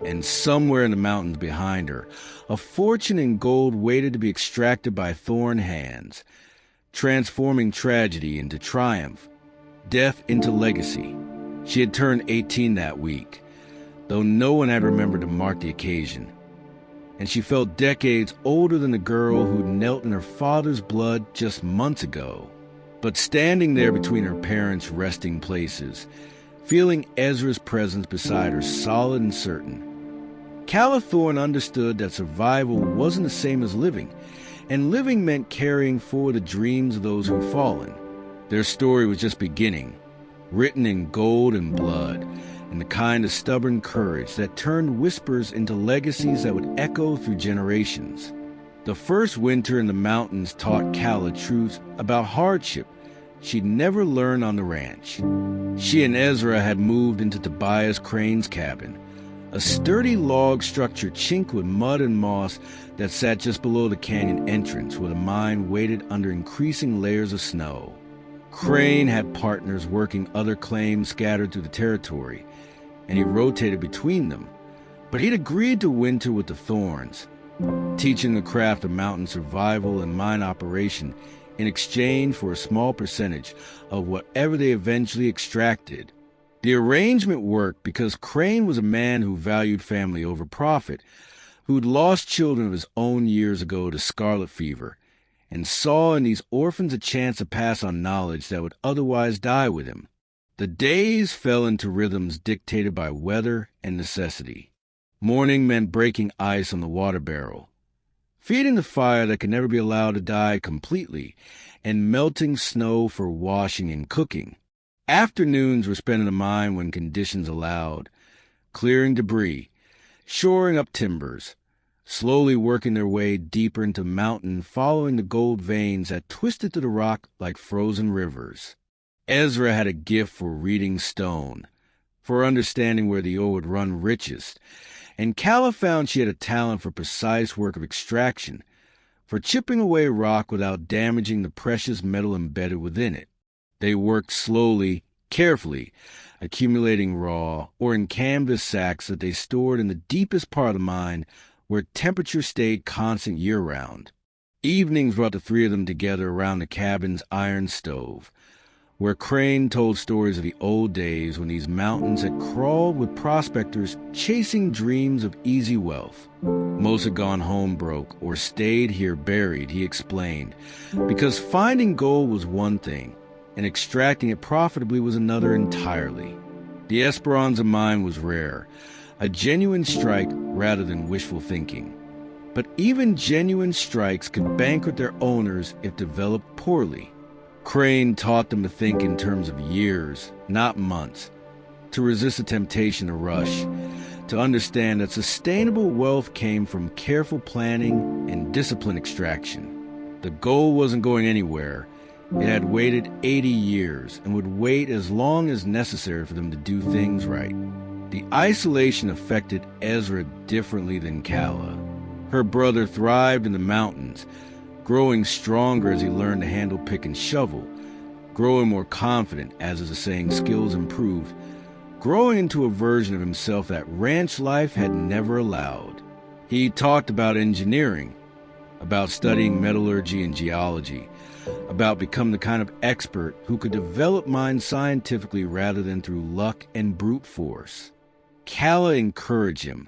And somewhere in the mountains behind her, a fortune in gold waited to be extracted by Thorn hands, transforming tragedy into triumph, death into legacy. She had turned 18 that week, though no one had remembered to mark the occasion. And she felt decades older than the girl who'd knelt in her father's blood just months ago. But standing there between her parents' resting places, feeling Ezra's presence beside her solid and certain, Calla Thorne understood that survival wasn't the same as living, and living meant carrying forward the dreams of those who'd fallen. Their story was just beginning, written in gold and blood, and the kind of stubborn courage that turned whispers into legacies that would echo through generations. The first winter in the mountains taught Calla truths about hardship she'd never learned on the ranch. She and Ezra had moved into Tobias Crane's cabin, a sturdy log structure chinked with mud and moss that sat just below the canyon entrance where the mine waited under increasing layers of snow. Crane had partners working other claims scattered through the territory, and he rotated between them. But he'd agreed to winter with the Thorns, teaching the craft of mountain survival and mine operation in exchange for a small percentage of whatever they eventually extracted. The arrangement worked because Crane was a man who valued family over profit, who'd lost children of his own years ago to scarlet fever, and saw in these orphans a chance to pass on knowledge that would otherwise die with him. The days fell into rhythms dictated by weather and necessity. Morning meant breaking ice on the water barrel, feeding the fire that could never be allowed to die completely, and melting snow for washing and cooking. Afternoons were spent in the mine when conditions allowed, clearing debris, shoring up timbers, slowly working their way deeper into mountain, following the gold veins that twisted through the rock like frozen rivers. Ezra had a gift for reading stone, for understanding where the ore would run richest, and Calla found she had a talent for precise work of extraction, for chipping away rock without damaging the precious metal embedded within it. They worked slowly, carefully, accumulating raw or in canvas sacks that they stored in the deepest part of the mine where temperature stayed constant year-round. Evenings brought the three of them together around the cabin's iron stove, where Crane told stories of the old days when these mountains had crawled with prospectors chasing dreams of easy wealth. Most had gone home broke or stayed here buried, he explained, because finding gold was one thing, and extracting it profitably was another entirely. The Esperanza mine was rare, a genuine strike rather than wishful thinking. But even genuine strikes could bankrupt their owners if developed poorly. Crane taught them to think in terms of years, not months, to resist the temptation to rush, to understand that sustainable wealth came from careful planning and disciplined extraction. The gold wasn't going anywhere. It had waited 80 years and would wait as long as necessary for them to do things right. The isolation affected Ezra differently than Calla. Her brother thrived in the mountains, growing stronger as he learned to handle pick and shovel, growing more confident as, the saying, skills improved, growing into a version of himself that ranch life had never allowed. He talked about engineering, about studying metallurgy and geology, about becoming the kind of expert who could develop mines scientifically rather than through luck and brute force. Calla encouraged him,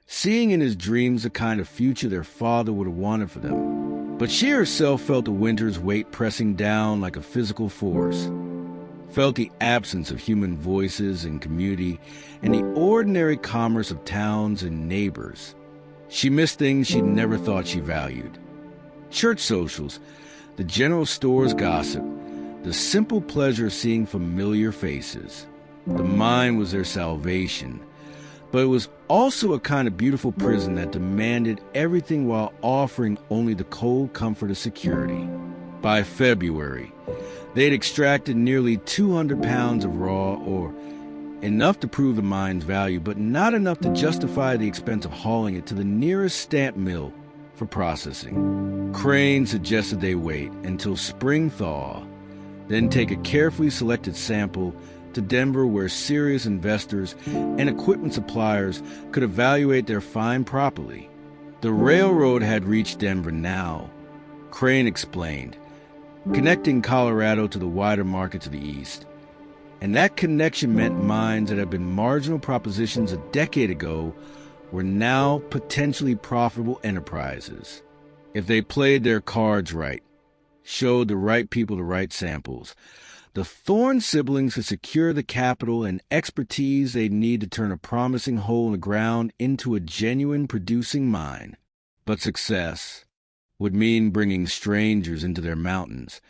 seeing in his dreams the kind of future their father would have wanted for them. But she herself felt the winter's weight pressing down like a physical force. felt the absence of human voices and community and the ordinary commerce of towns and neighbors. She missed things she'd never thought she valued. Church socials, the general store's gossip, the simple pleasure of seeing familiar faces. The mind was their salvation, but it was also a kind of beautiful prison that demanded everything while offering only the cold comfort of security. By February, they'd extracted nearly 200 pounds of raw ore, enough to prove the mine's value, but not enough to justify the expense of hauling it to the nearest stamp mill for processing. Crane suggested they wait until spring thaw, then take a carefully selected sample to Denver where serious investors and equipment suppliers could evaluate their find properly. The railroad had reached Denver now, Crane explained, connecting Colorado to the wider market to the east. And that connection meant mines that had been marginal propositions a decade ago were now potentially profitable enterprises. If they played their cards right, showed the right people the right samples, the Thorne siblings could secure the capital and expertise they'd need to turn a promising hole in the ground into a genuine producing mine. But success would mean bringing strangers into their mountains,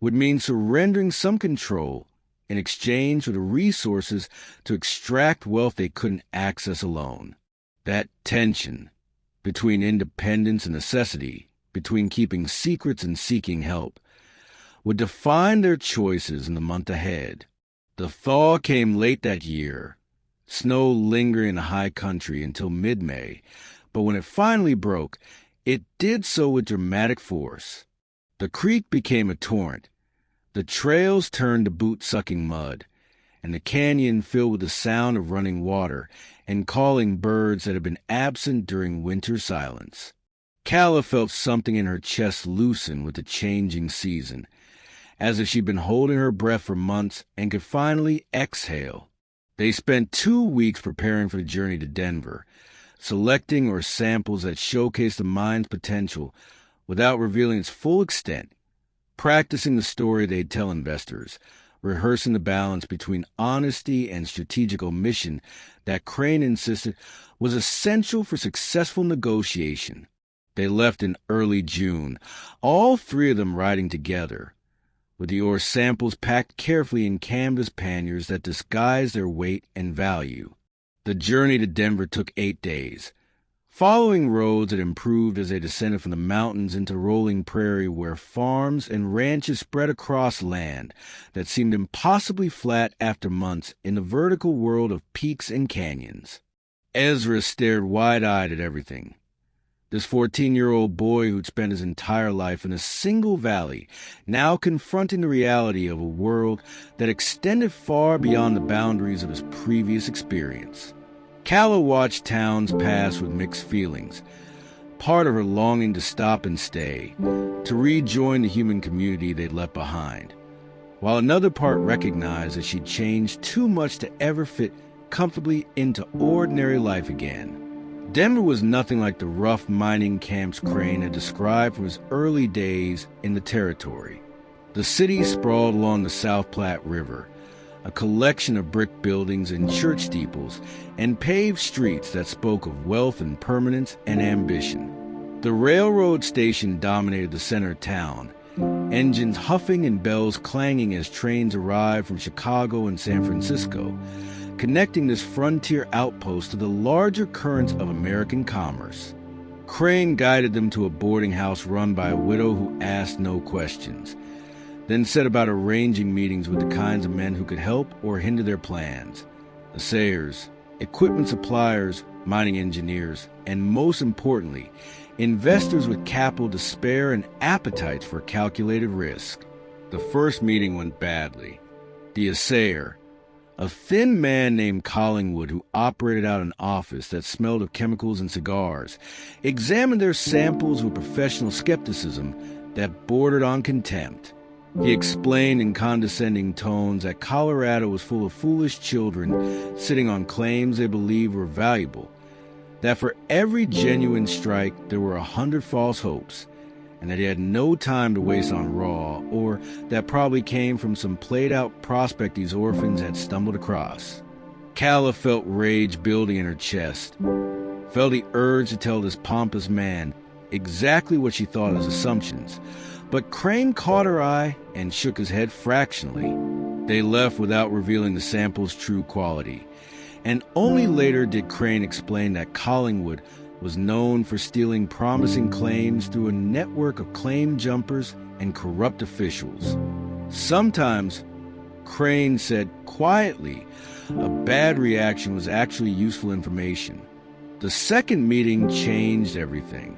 would mean surrendering some control in exchange for the resources to extract wealth they couldn't access alone. That tension between independence and necessity, between keeping secrets and seeking help, would define their choices in the month ahead. The thaw came late that year, snow lingering in the high country until mid-May, but when it finally broke, it did so with dramatic force. The creek became a torrent, the trails turned to boot-sucking mud, and the canyon filled with the sound of running water and calling birds that had been absent during winter silence. Calla felt something in her chest loosen with the changing season, as if she'd been holding her breath for months and could finally exhale. They spent 2 weeks preparing for the journey to Denver, selecting ore samples that showcased the mine's potential without revealing its full extent, practicing the story they'd tell investors, rehearsing the balance between honesty and strategic omission that Crane insisted was essential for successful negotiation. They left in early June, all 3 of them riding together, with the ore samples packed carefully in canvas panniers that disguised their weight and value. The journey to Denver took 8 days, following roads that improved as they descended from the mountains into rolling prairie where farms and ranches spread across land that seemed impossibly flat after months in the vertical world of peaks and canyons. Ezra stared wide-eyed at everything. This 14-year-old boy who'd spent his entire life in a single valley, now confronting the reality of a world that extended far beyond the boundaries of his previous experience. Calla watched towns pass with mixed feelings, part of her longing to stop and stay, to rejoin the human community they'd left behind, while another part recognized that she'd changed too much to ever fit comfortably into ordinary life again. Denver was nothing like the rough mining camps Crane had described from his early days in the territory. The city sprawled along the South Platte River, a collection of brick buildings and church steeples, and paved streets that spoke of wealth and permanence and ambition. The railroad station dominated the center of town, engines huffing and bells clanging as trains arrived from Chicago and San Francisco, connecting this frontier outpost to the larger currents of American commerce. Crane guided them to a boarding house run by a widow who asked no questions, then set about arranging meetings with the kinds of men who could help or hinder their plans: assayers, equipment suppliers, mining engineers, and most importantly, investors with capital to spare and appetites for calculated risk. The first meeting went badly. The assayer, a thin man named Collingwood who operated out an office that smelled of chemicals and cigars, examined their samples with professional skepticism that bordered on contempt. He explained in condescending tones that Colorado was full of foolish children sitting on claims they believed were valuable, that for every genuine strike there were 100 false hopes, and that he had no time to waste on raw, or that probably came from some played-out prospect these orphans had stumbled across. Calla felt rage building in her chest, felt the urge to tell this pompous man exactly what she thought of his assumptions, but Crane caught her eye and shook his head fractionally. They left without revealing the sample's true quality, and only later did Crane explain that Collingwood was known for stealing promising claims through a network of claim jumpers and corrupt officials. Sometimes, Crane said quietly, a bad reaction was actually useful information. The second meeting changed everything.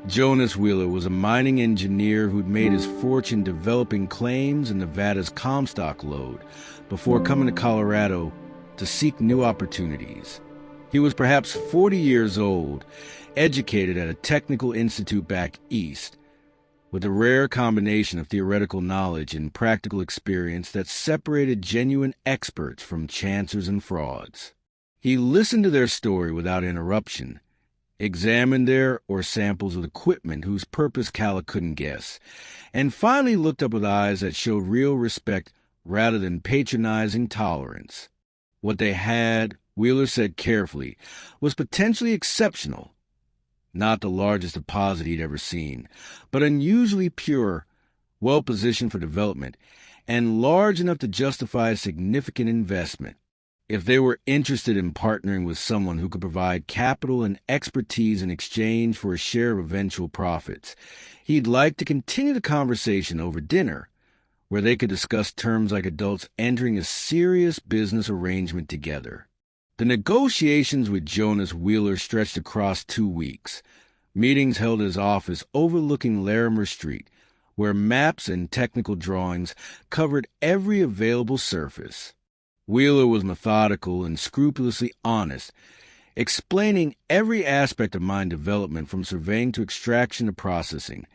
Jonas Wheeler was a mining engineer who'd made his fortune developing claims in Nevada's Comstock lode before coming to Colorado to seek new opportunities. He was perhaps 40 years old, educated at a technical institute back east, with a rare combination of theoretical knowledge and practical experience that separated genuine experts from chancers and frauds. He listened to their story without interruption, examined their ore samples with equipment whose purpose Calla couldn't guess, and finally looked up with eyes that showed real respect rather than patronizing tolerance. What they had, Wheeler said carefully, was potentially exceptional. Not the largest deposit he'd ever seen, but unusually pure, well-positioned for development, and large enough to justify a significant investment. If they were interested in partnering with someone who could provide capital and expertise in exchange for a share of eventual profits, he'd like to continue the conversation over dinner, where they could discuss terms like adults entering a serious business arrangement together. The negotiations with Jonas Wheeler stretched across 2 weeks. Meetings held at his office overlooking Larimer Street, where maps and technical drawings covered every available surface. Wheeler was methodical and scrupulously honest, explaining every aspect of mine development from surveying to extraction to processing,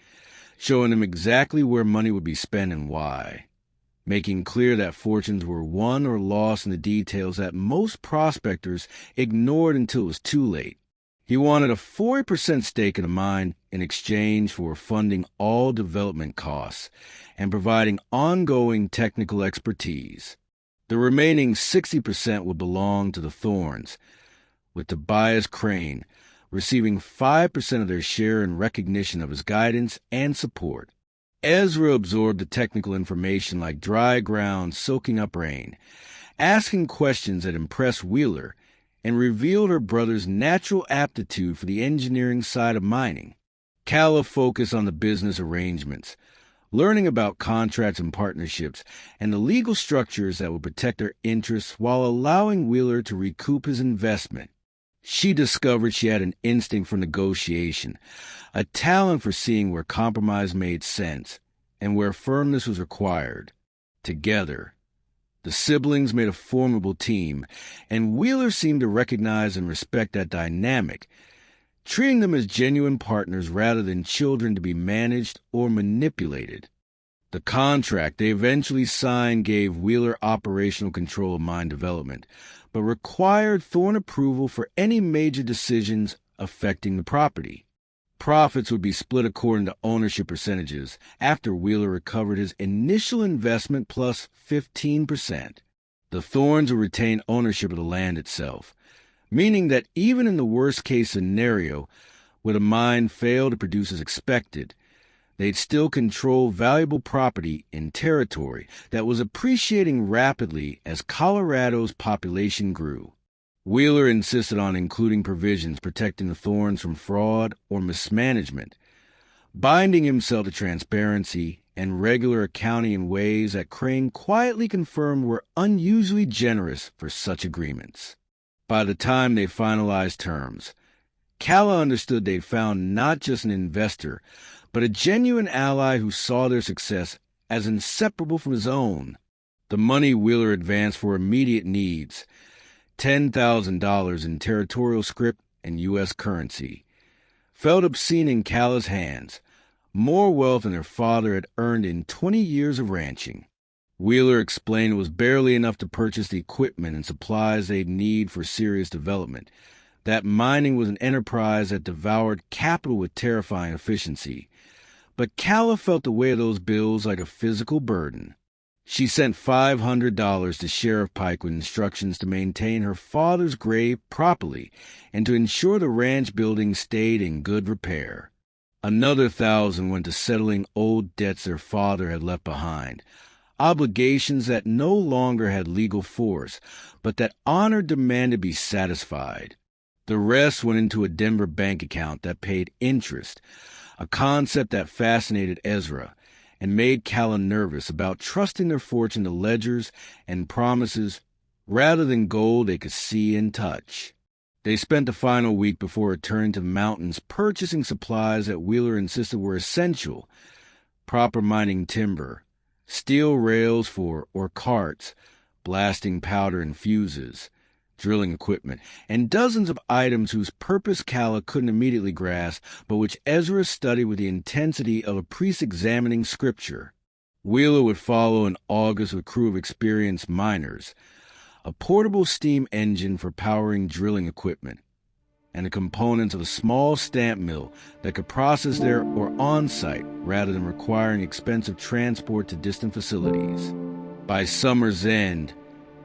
showing him exactly where money would be spent and why, making clear that fortunes were won or lost in the details that most prospectors ignored until it was too late. He wanted a 40% stake in the mine in exchange for funding all development costs and providing ongoing technical expertise. The remaining 60% would belong to the Thorns, with Tobias Crane receiving 5% of their share in recognition of his guidance and support. Ezra absorbed the technical information like dry ground soaking up rain, asking questions that impressed Wheeler and revealed her brother's natural aptitude for the engineering side of mining. Calla focused on the business arrangements, learning about contracts and partnerships and the legal structures that would protect her interests while allowing Wheeler to recoup his investment. She discovered she had an instinct for negotiation, a talent for seeing where compromise made sense and where firmness was required. Together, the siblings made a formidable team, and Wheeler seemed to recognize and respect that dynamic, treating them as genuine partners rather than children to be managed or manipulated. The contract they eventually signed gave Wheeler operational control of mine development, but required Thorne approval for any major decisions affecting the property. Profits would be split according to ownership percentages after Wheeler recovered his initial investment plus 15%. The Thorns would retain ownership of the land itself, meaning that even in the worst-case scenario, where the mine failed to produce as expected, they'd still control valuable property in territory that was appreciating rapidly as Colorado's population grew. Wheeler insisted on including provisions protecting the Thorns from fraud or mismanagement, binding himself to transparency and regular accounting in ways that Crane quietly confirmed were unusually generous for such agreements. By the time they finalized terms, Calla understood they'd found not just an investor, but a genuine ally who saw their success as inseparable from his own. The money Wheeler advanced for immediate needs, $10,000 in territorial scrip and U.S. currency, felt obscene in Calla's hands, more wealth than her father had earned in 20 years of ranching. Wheeler explained it was barely enough to purchase the equipment and supplies they'd need for serious development, that mining was an enterprise that devoured capital with terrifying efficiency, But Calla felt the weight of those bills like a physical burden. She sent $500 to Sheriff Pike with instructions to maintain her father's grave properly and to ensure the ranch building stayed in good repair. Another 1,000 went to settling old debts their father had left behind, obligations that no longer had legal force, but that honor demanded be satisfied. The rest went into a Denver bank account that paid interest, a concept that fascinated Ezra and made Calla nervous about trusting their fortune to ledgers and promises rather than gold they could see and touch. They spent the final week before returning to the mountains purchasing supplies that Wheeler insisted were essential: proper mining timber, steel rails or carts, blasting powder and fuses, drilling equipment, and dozens of items whose purpose Calla couldn't immediately grasp, but which Ezra studied with the intensity of a priest examining scripture. Wheeler would follow in August with a crew of experienced miners, a portable steam engine for powering drilling equipment, and the components of a small stamp mill that could process there or on-site rather than requiring expensive transport to distant facilities. By summer's end,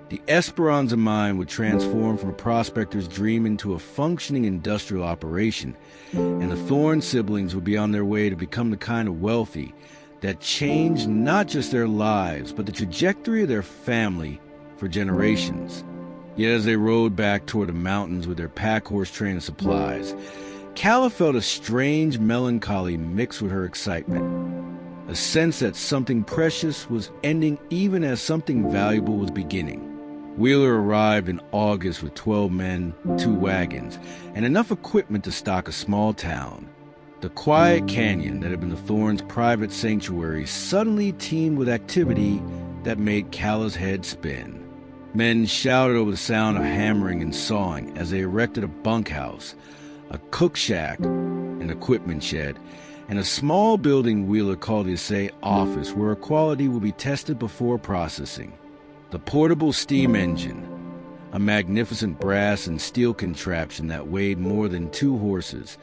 the Esperanza mine would transform from a prospector's dream into a functioning industrial operation, and the Thorne siblings would be on their way to become the kind of wealthy that changed not just their lives, but the trajectory of their family for generations. Yet as they rode back toward the mountains with their pack-horse train of supplies, Calla felt a strange melancholy mixed with her excitement, a sense that something precious was ending even as something valuable was beginning. Wheeler arrived in August with 12 men, 2 wagons, and enough equipment to stock a small town. The quiet canyon that had been the Thorns' private sanctuary suddenly teemed with activity that made Calla's head spin. Men shouted over the sound of hammering and sawing as they erected a bunkhouse, a cook shack, an equipment shed, and a small building Wheeler called the assay office where quality would be tested before processing. The portable steam engine, a magnificent brass and steel contraption that weighed more than 2 horses,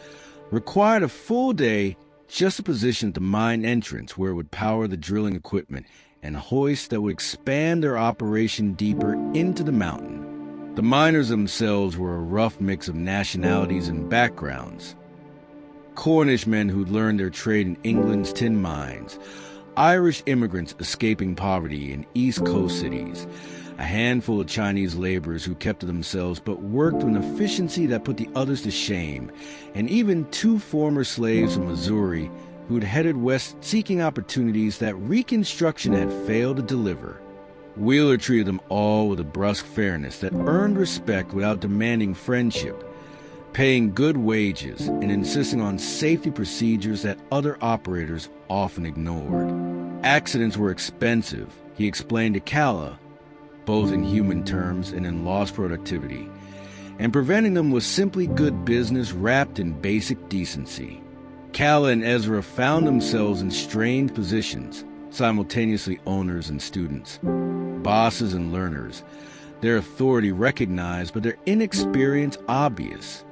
required a full day just to position at the mine entrance where it would power the drilling equipment and hoists that would expand their operation deeper into the mountain. The miners themselves were a rough mix of nationalities and backgrounds. Cornish men who'd learned their trade in England's tin mines, Irish immigrants escaping poverty in East Coast cities, a handful of Chinese laborers who kept to themselves but worked with an efficiency that put the others to shame, and even 2 former slaves from Missouri who'd headed west seeking opportunities that Reconstruction had failed to deliver. Wheeler treated them all with a brusque fairness that earned respect without demanding friendship, paying good wages and insisting on safety procedures that other operators often ignored. Accidents were expensive, he explained to Calla, both in human terms and in lost productivity, and preventing them was simply good business wrapped in basic decency. Calla and Ezra found themselves in strange positions, simultaneously owners and students, bosses and learners, their authority recognized but their inexperience obvious.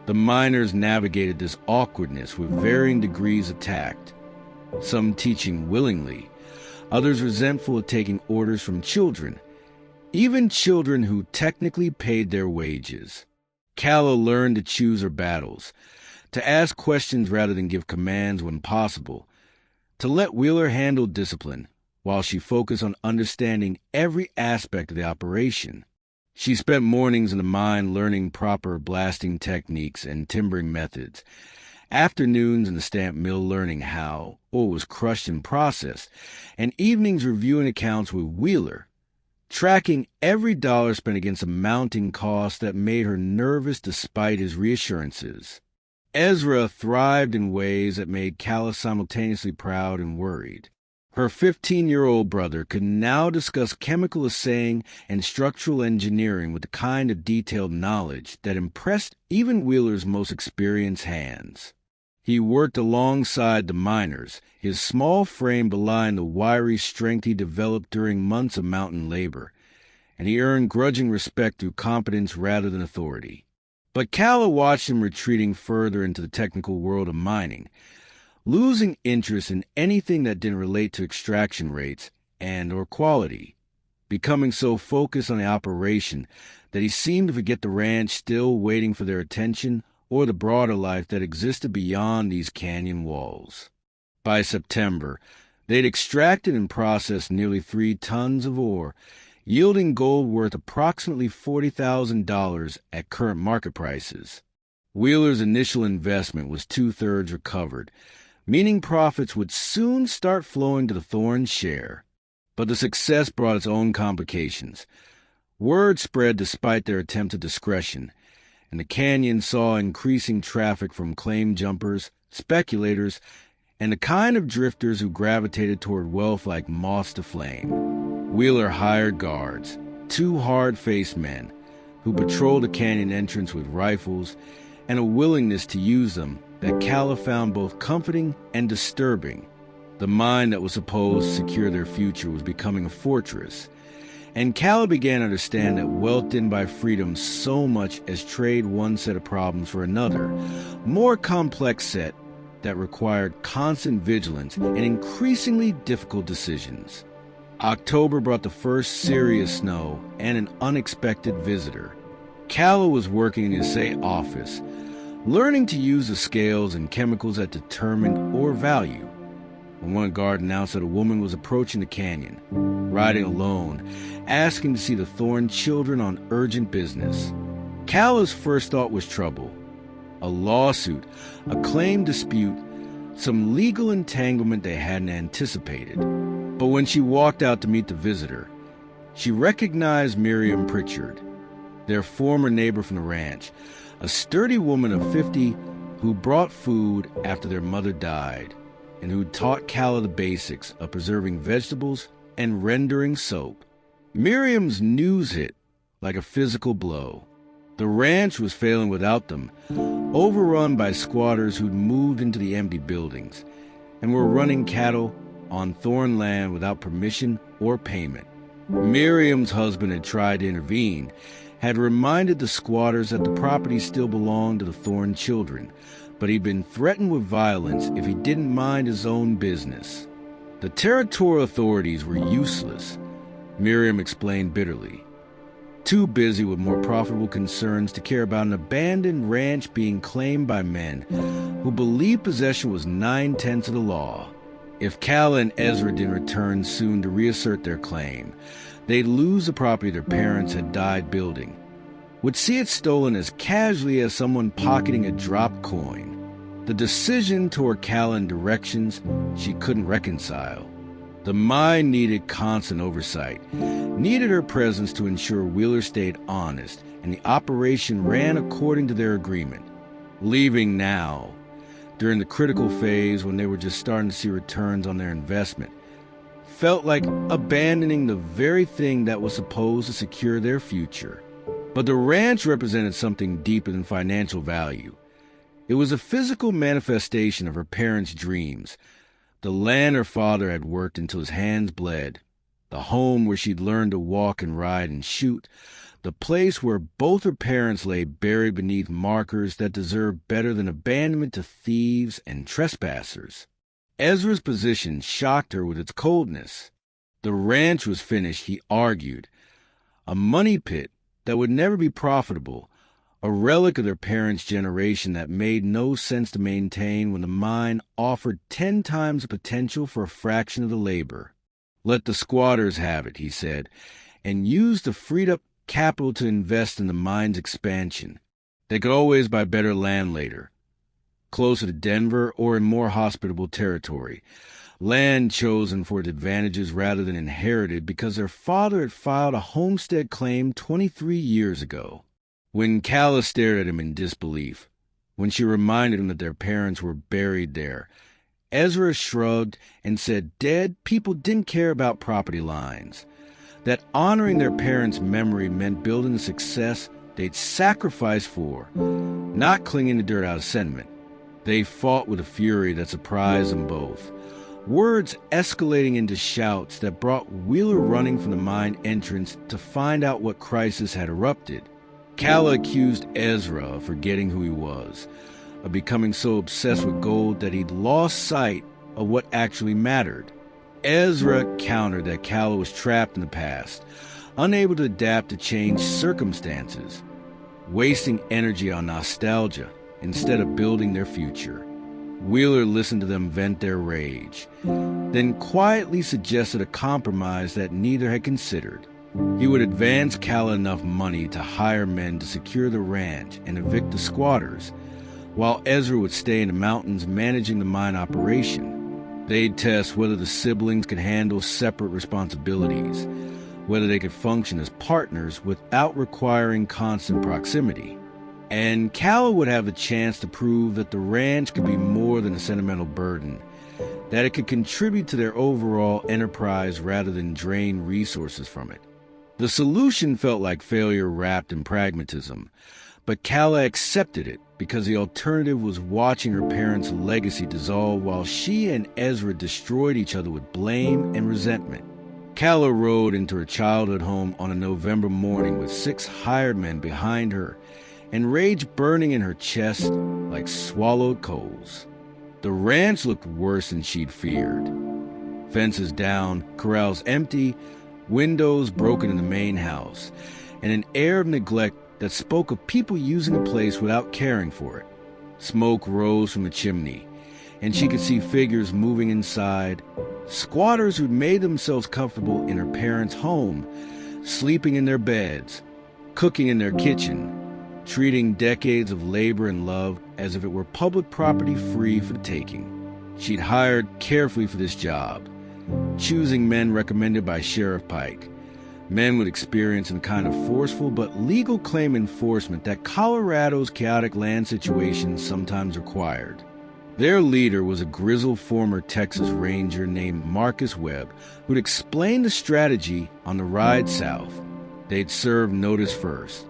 The miners navigated this awkwardness with varying degrees of tact, some teaching willingly, others resentful of taking orders from children, even children who technically paid their wages. Calla learned to choose her battles, to ask questions rather than give commands when possible, to let Wheeler handle discipline while she focused on understanding every aspect of the operation. She spent mornings in the mine learning proper blasting techniques and timbering methods, afternoons in the stamp mill learning how ore was crushed and processed, and evenings reviewing accounts with Wheeler, tracking every dollar spent against a mounting cost that made her nervous despite his reassurances. Ezra thrived in ways that made Calla simultaneously proud and worried. Her 15-year-old brother could now discuss chemical assaying and structural engineering with the kind of detailed knowledge that impressed even Wheeler's most experienced hands. He worked alongside the miners, his small frame belying the wiry strength he developed during months of mountain labor, and he earned grudging respect through competence rather than authority. But Calla watched him retreating further into the technical world of mining, losing interest in anything that didn't relate to extraction rates and/or quality, becoming so focused on the operation that he seemed to forget the ranch still waiting for their attention or the broader life that existed beyond these canyon walls. By September, they'd extracted and processed nearly 3 tons of ore, yielding gold worth approximately $40,000 at current market prices. Wheeler's initial investment was 2/3 recovered, meaning profits would soon start flowing to the Thorns' share. But the success brought its own complications. Word spread despite their attempt at discretion, and the canyon saw increasing traffic from claim jumpers, speculators, and the kind of drifters who gravitated toward wealth like moths to flame. Wheeler hired guards, 2 hard-faced men, who patrolled the canyon entrance with rifles and a willingness to use them that Calla found both comforting and disturbing. The mine that was supposed to secure their future was becoming a fortress, and Calla began to understand that wealth didn't buy freedom so much as trade one set of problems for another, more complex set that required constant vigilance and increasingly difficult decisions. October brought the first serious snow and an unexpected visitor. Calla was working in his safe office, learning to use the scales and chemicals that determined ore value, when one guard announced that a woman was approaching the canyon, riding alone, asking to see the Thorn children on urgent business. Calla's first thought was trouble, a lawsuit, a claim dispute, some legal entanglement they hadn't anticipated. But when she walked out to meet the visitor, she recognized Miriam Pritchard, their former neighbor from the ranch, a sturdy woman of 50 who brought food after their mother died and who taught Calla the basics of preserving vegetables and rendering soap. Miriam's news hit like a physical blow. The ranch was failing without them, overrun by squatters who'd moved into the empty buildings and were running cattle on Thorn land without permission or payment. Miriam's husband had tried to intervene, had reminded the squatters that the property still belonged to the Thorn children, but he'd been threatened with violence if he didn't mind his own business. The territorial authorities were useless, Miriam explained bitterly. Too busy with more profitable concerns to care about an abandoned ranch being claimed by men who believed possession was 9/10 of the law. If Calla and Ezra didn't return soon to reassert their claim, they'd lose the property their parents had died building, would see it stolen as casually as someone pocketing a dropped coin. The decision toward Calla in directions she couldn't reconcile. The mine needed constant oversight, needed her presence to ensure Wheeler stayed honest and the operation ran according to their agreement. Leaving now, during the critical phase when they were just starting to see returns on their investment, felt like abandoning the very thing that was supposed to secure their future. But the ranch represented something deeper than financial value. It was a physical manifestation of her parents' dreams, the land her father had worked until his hands bled, the home where she'd learned to walk and ride and shoot, the place where both her parents lay buried beneath markers that deserved better than abandonment to thieves and trespassers. Ezra's position shocked her with its coldness. The ranch was finished, he argued, a money pit that would never be profitable, a relic of their parents' generation that made no sense to maintain when the mine offered 10 times the potential for a fraction of the labor. Let the squatters have it, he said, and use the freed-up capital to invest in the mine's expansion. They could always buy better land later, closer to Denver or in more hospitable territory, land chosen for its advantages rather than inherited because their father had filed a homestead claim 23 years ago. When Calla stared at him in disbelief, when she reminded him that their parents were buried there, Ezra shrugged and said dead people didn't care about property lines, that honoring their parents' memory meant building the success they'd sacrificed for, not clinging to dirt out of sentiment. They fought with a fury that surprised them both, words escalating into shouts that brought Wheeler running from the mine entrance to find out what crisis had erupted. Calla accused Ezra of forgetting who he was, of becoming so obsessed with gold that he'd lost sight of what actually mattered. Ezra countered that Calla was trapped in the past, unable to adapt to changed circumstances, wasting energy on nostalgia instead of building their future. Wheeler listened to them vent their rage, then quietly suggested a compromise that neither had considered. He would advance Calla enough money to hire men to secure the ranch and evict the squatters, while Ezra would stay in the mountains managing the mine operation. They'd test whether the siblings could handle separate responsibilities, whether they could function as partners without requiring constant proximity. And Calla would have the chance to prove that the ranch could be more than a sentimental burden, that it could contribute to their overall enterprise rather than drain resources from it. The solution felt like failure wrapped in pragmatism, but Calla accepted it because the alternative was watching her parents' legacy dissolve while she and Ezra destroyed each other with blame and resentment. Calla rode into her childhood home on a November morning with 6 hired men behind her and rage burning in her chest like swallowed coals. The ranch looked worse than she'd feared. Fences down, corrals empty, windows broken in the main house, and an air of neglect that spoke of people using the place without caring for it. Smoke rose from the chimney, and she could see figures moving inside, squatters who'd made themselves comfortable in her parents' home, sleeping in their beds, cooking in their kitchen, treating decades of labor and love as if it were public property free for the taking. She'd hired carefully for this job, choosing men recommended by Sheriff Pike, men with experience in the kind of forceful but legal claim enforcement that Colorado's chaotic land situation sometimes required. Their leader was a grizzled former Texas Ranger named Marcus Webb, who'd explained the strategy on the ride south. They'd serve notice first,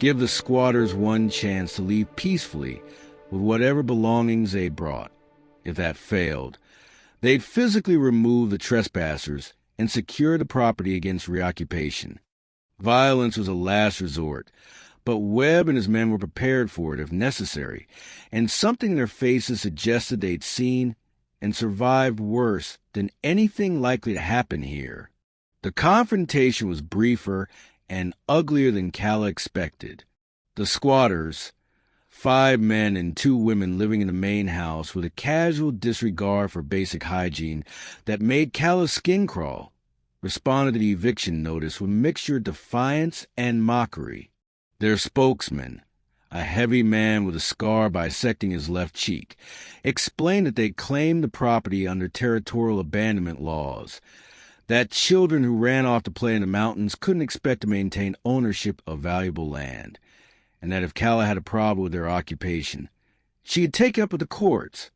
give the squatters one chance to leave peacefully with whatever belongings they brought. If that failed, they'd physically remove the trespassers and secure the property against reoccupation. Violence was a last resort, but Webb and his men were prepared for it if necessary, and something in their faces suggested they'd seen and survived worse than anything likely to happen here. The confrontation was briefer and uglier than Calla expected. The squatters, 5 men and 2 women living in the main house with a casual disregard for basic hygiene that made Calla's skin crawl, responded to the eviction notice with mixture of defiance and mockery. Their spokesman, a heavy man with a scar bisecting his left cheek, explained that they claimed the property under territorial abandonment laws, that children who ran off to play in the mountains couldn't expect to maintain ownership of valuable land, and that if Calla had a problem with their occupation, she could take it up with the courts,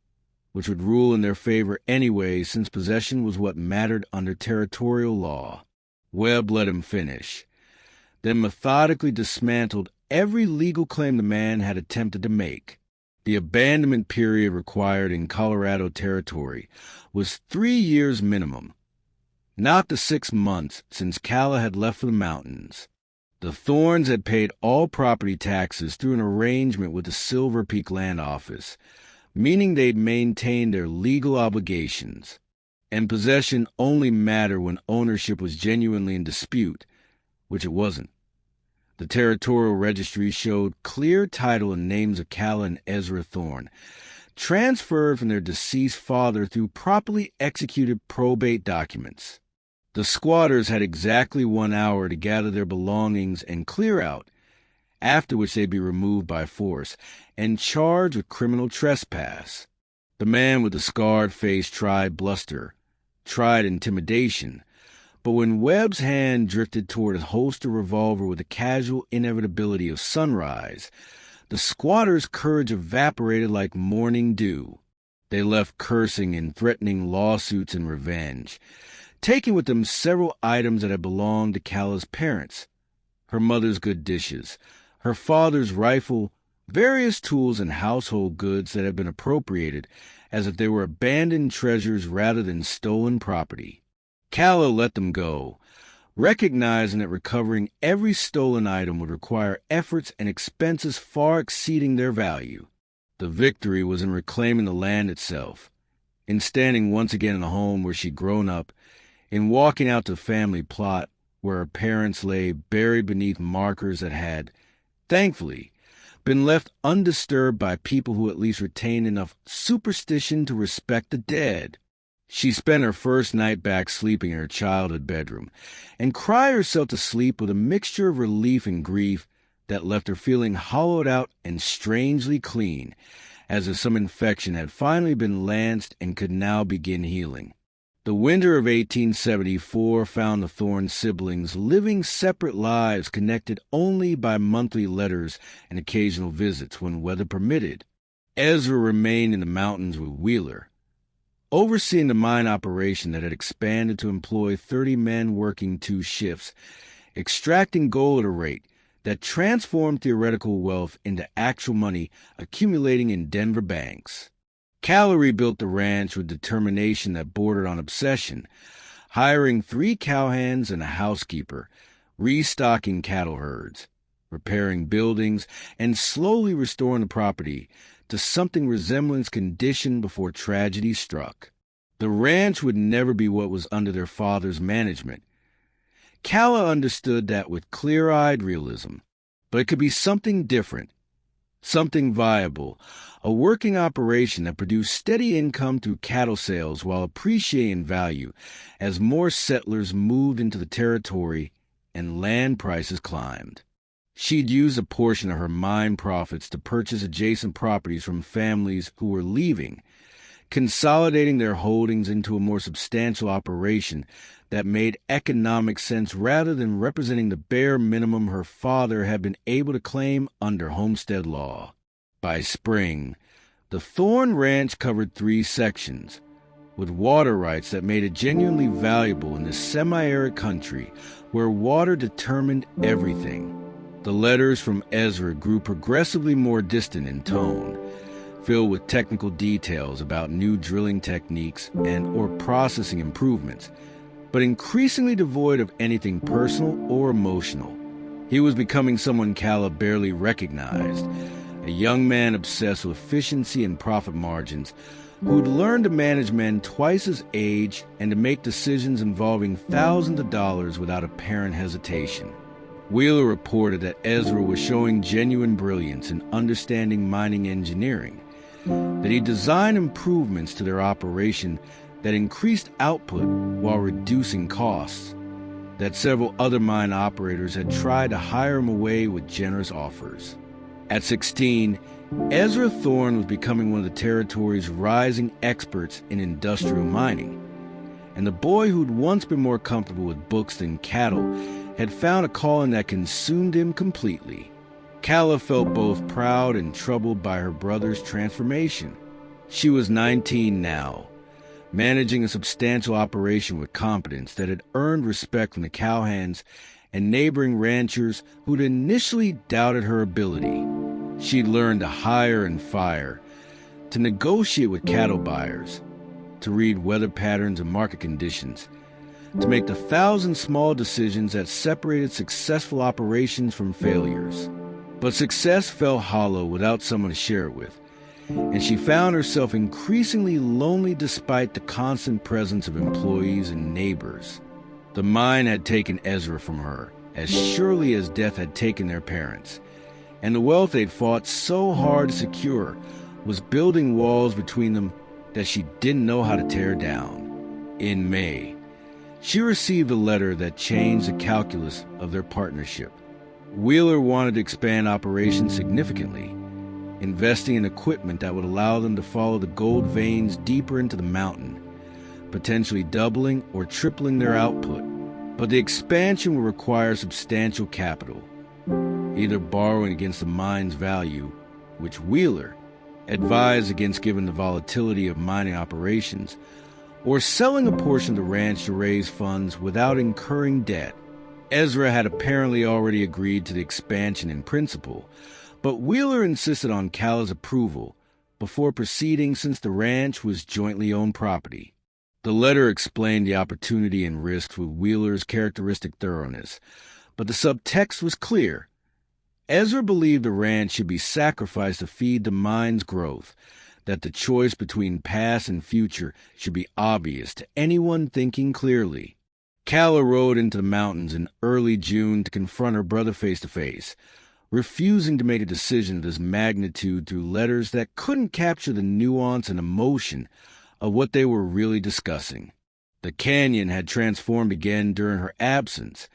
which would rule in their favor anyway since possession was what mattered under territorial law. Webb let him finish, then methodically dismantled every legal claim the man had attempted to make. The abandonment period required in Colorado territory was 3 years minimum, not the 6 months since Calla had left for the mountains. The Thorns had paid all property taxes through an arrangement with the Silver Peak Land Office, meaning they'd maintained their legal obligations, and possession only mattered when ownership was genuinely in dispute, which it wasn't. The territorial registry showed clear title and names of Calla and Ezra Thorn, transferred from their deceased father through properly executed probate documents. The squatters had exactly 1 hour to gather their belongings and clear out, after which they'd be removed by force and charged with criminal trespass. The man with the scarred face tried bluster, tried intimidation, but when Webb's hand drifted toward a holster revolver with the casual inevitability of sunrise, the squatters' courage evaporated like morning dew. They left cursing and threatening lawsuits and revenge, taking with them several items that had belonged to Calla's parents: her mother's good dishes, her father's rifle, various tools and household goods that had been appropriated as if they were abandoned treasures rather than stolen property. Calla let them go, recognizing that recovering every stolen item would require efforts and expenses far exceeding their value. The victory was in reclaiming the land itself, in standing once again in the home where she'd grown up, in walking out to the family plot where her parents lay buried beneath markers that had, thankfully, been left undisturbed by people who at least retained enough superstition to respect the dead. She spent her first night back sleeping in her childhood bedroom and cried herself to sleep with a mixture of relief and grief that left her feeling hollowed out and strangely clean, as if some infection had finally been lanced and could now begin healing. The winter of 1874 found the Thorne siblings living separate lives connected only by monthly letters and occasional visits when weather permitted. Ezra remained in the mountains with Wheeler, overseeing the mine operation that had expanded to employ 30 men working 2 shifts, extracting gold at a rate that transformed theoretical wealth into actual money accumulating in Denver banks. Cal rebuilt the ranch with determination that bordered on obsession, hiring 3 cowhands and a housekeeper, restocking cattle herds, repairing buildings, and slowly restoring the property to something resembling its condition before tragedy struck. The ranch would never be what was under their father's management. Calla understood that with clear-eyed realism, but it could be something different, something viable, a working operation that produced steady income through cattle sales while appreciating value as more settlers moved into the territory and land prices climbed. She'd use a portion of her mine profits to purchase adjacent properties from families who were leaving, consolidating their holdings into a more substantial operation that made economic sense rather than representing the bare minimum her father had been able to claim under homestead law. By spring, the Thorne Ranch covered 3 sections, with water rights that made it genuinely valuable in this semi-arid country where water determined everything. The letters from Ezra grew progressively more distant in tone, filled with technical details about new drilling techniques and/or processing improvements, but increasingly devoid of anything personal or emotional. He was becoming someone Calla barely recognized, a young man obsessed with efficiency and profit margins who'd learned to manage men twice his age and to make decisions involving thousands of dollars without apparent hesitation. Wheeler reported that Ezra was showing genuine brilliance in understanding mining engineering, that he designed improvements to their operation that increased output while reducing costs, that several other mine operators had tried to hire him away with generous offers. At 16, Ezra Thorne was becoming one of the territory's rising experts in industrial mining, and the boy who'd once been more comfortable with books than cattle had found a calling that consumed him completely. Calla felt both proud and troubled by her brother's transformation. She was 19 now, managing a substantial operation with competence that had earned respect from the cowhands and neighboring ranchers who'd initially doubted her ability. She'd learned to hire and fire, to negotiate with cattle buyers, to read weather patterns and market conditions, to make the 1,000 small decisions that separated successful operations from failures. But success fell hollow without someone to share it with, and she found herself increasingly lonely despite the constant presence of employees and neighbors. The mine had taken Ezra from her, as surely as death had taken their parents, and the wealth they'd fought so hard to secure was building walls between them that she didn't know how to tear down. In May, she received a letter that changed the calculus of their partnership. Wheeler wanted to expand operations significantly, investing in equipment that would allow them to follow the gold veins deeper into the mountain, potentially doubling or tripling their output. But the expansion would require substantial capital, either borrowing against the mine's value, which Wheeler advised against given the volatility of mining operations, or selling a portion of the ranch to raise funds without incurring debt. Ezra had apparently already agreed to the expansion in principle, but Wheeler insisted on Calla's approval before proceeding since the ranch was jointly owned property. The letter explained the opportunity and risks with Wheeler's characteristic thoroughness, but the subtext was clear. Ezra believed the ranch should be sacrificed to feed the mind's growth, that the choice between past and future should be obvious to anyone thinking clearly. Calla rode into the mountains in early June to confront her brother face to face, refusing to make a decision of this magnitude through letters that couldn't capture the nuance and emotion of what they were really discussing. The canyon had transformed again during her absence,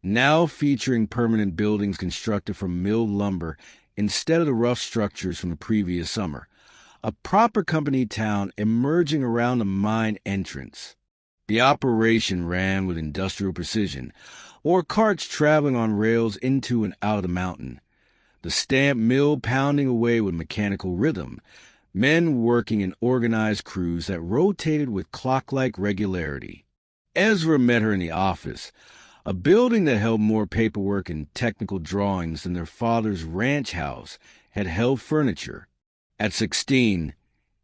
now featuring permanent buildings constructed from milled lumber instead of the rough structures from the previous summer, a proper company town emerging around the mine entrance. The operation ran with industrial precision, or carts traveling on rails into and out of the mountain, the stamp mill pounding away with mechanical rhythm, men working in organized crews that rotated with clock-like regularity. Ezra met her in the office, a building that held more paperwork and technical drawings than their father's ranch house had held furniture. At 16,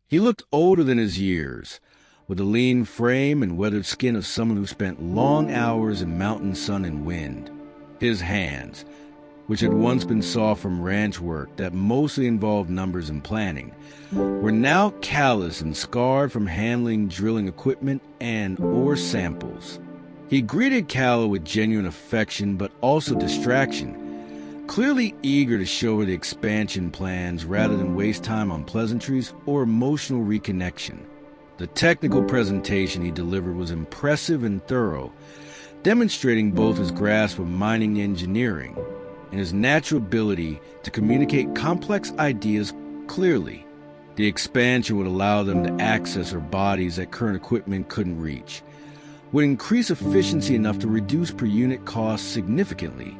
he looked older than his years, with a lean frame and weathered skin of someone who spent long hours in mountain sun and wind. His hands, which had once been soft from ranch work that mostly involved numbers and planning, were now callous and scarred from handling drilling equipment and ore samples. He greeted Calla with genuine affection but also distraction, clearly eager to show her the expansion plans rather than waste time on pleasantries or emotional reconnection. The technical presentation he delivered was impressive and thorough, demonstrating both his grasp of mining engineering and his natural ability to communicate complex ideas clearly. The expansion would allow them to access her bodies that current equipment couldn't reach, would increase efficiency enough to reduce per unit costs significantly,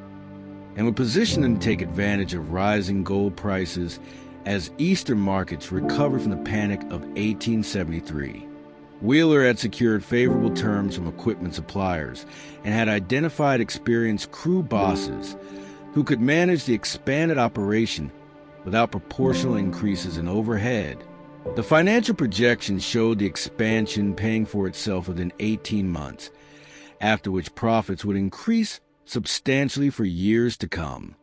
and would position them to take advantage of rising gold prices as eastern markets recovered from the panic of 1873. Wheeler had secured favorable terms from equipment suppliers and had identified experienced crew bosses who could manage the expanded operation without proportional increases in overhead. The financial projections showed the expansion paying for itself within 18 months, after which profits would increase substantially for years to come.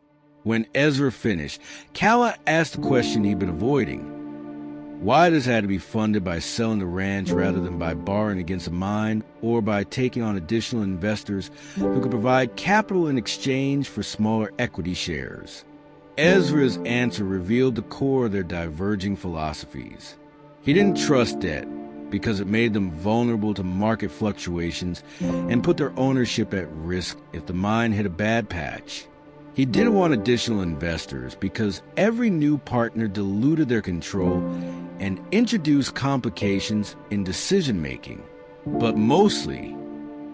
When Ezra finished, Calla asked the question he'd been avoiding. Why this had to be funded by selling the ranch rather than by borrowing against the mine or by taking on additional investors who could provide capital in exchange for smaller equity shares. Ezra's answer revealed the core of their diverging philosophies. He didn't trust debt because it made them vulnerable to market fluctuations and put their ownership at risk if the mine hit a bad patch. He didn't want additional investors because every new partner diluted their control and introduced complications in decision-making. But mostly,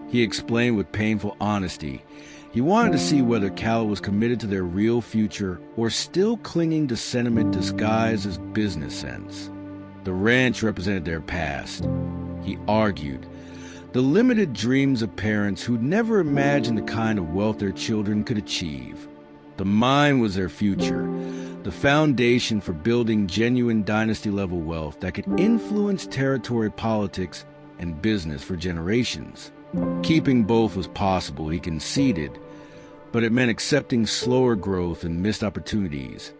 he explained with painful honesty, he wanted to see whether Calla was committed to their real future or still clinging to sentiment disguised as business sense. The ranch represented their past, he argued, the limited dreams of parents who'd never imagined the kind of wealth their children could achieve. The mine was their future, the foundation for building genuine dynasty-level wealth that could influence territory politics and business for generations. Keeping both was possible, he conceded, but it meant accepting slower growth and missed opportunities,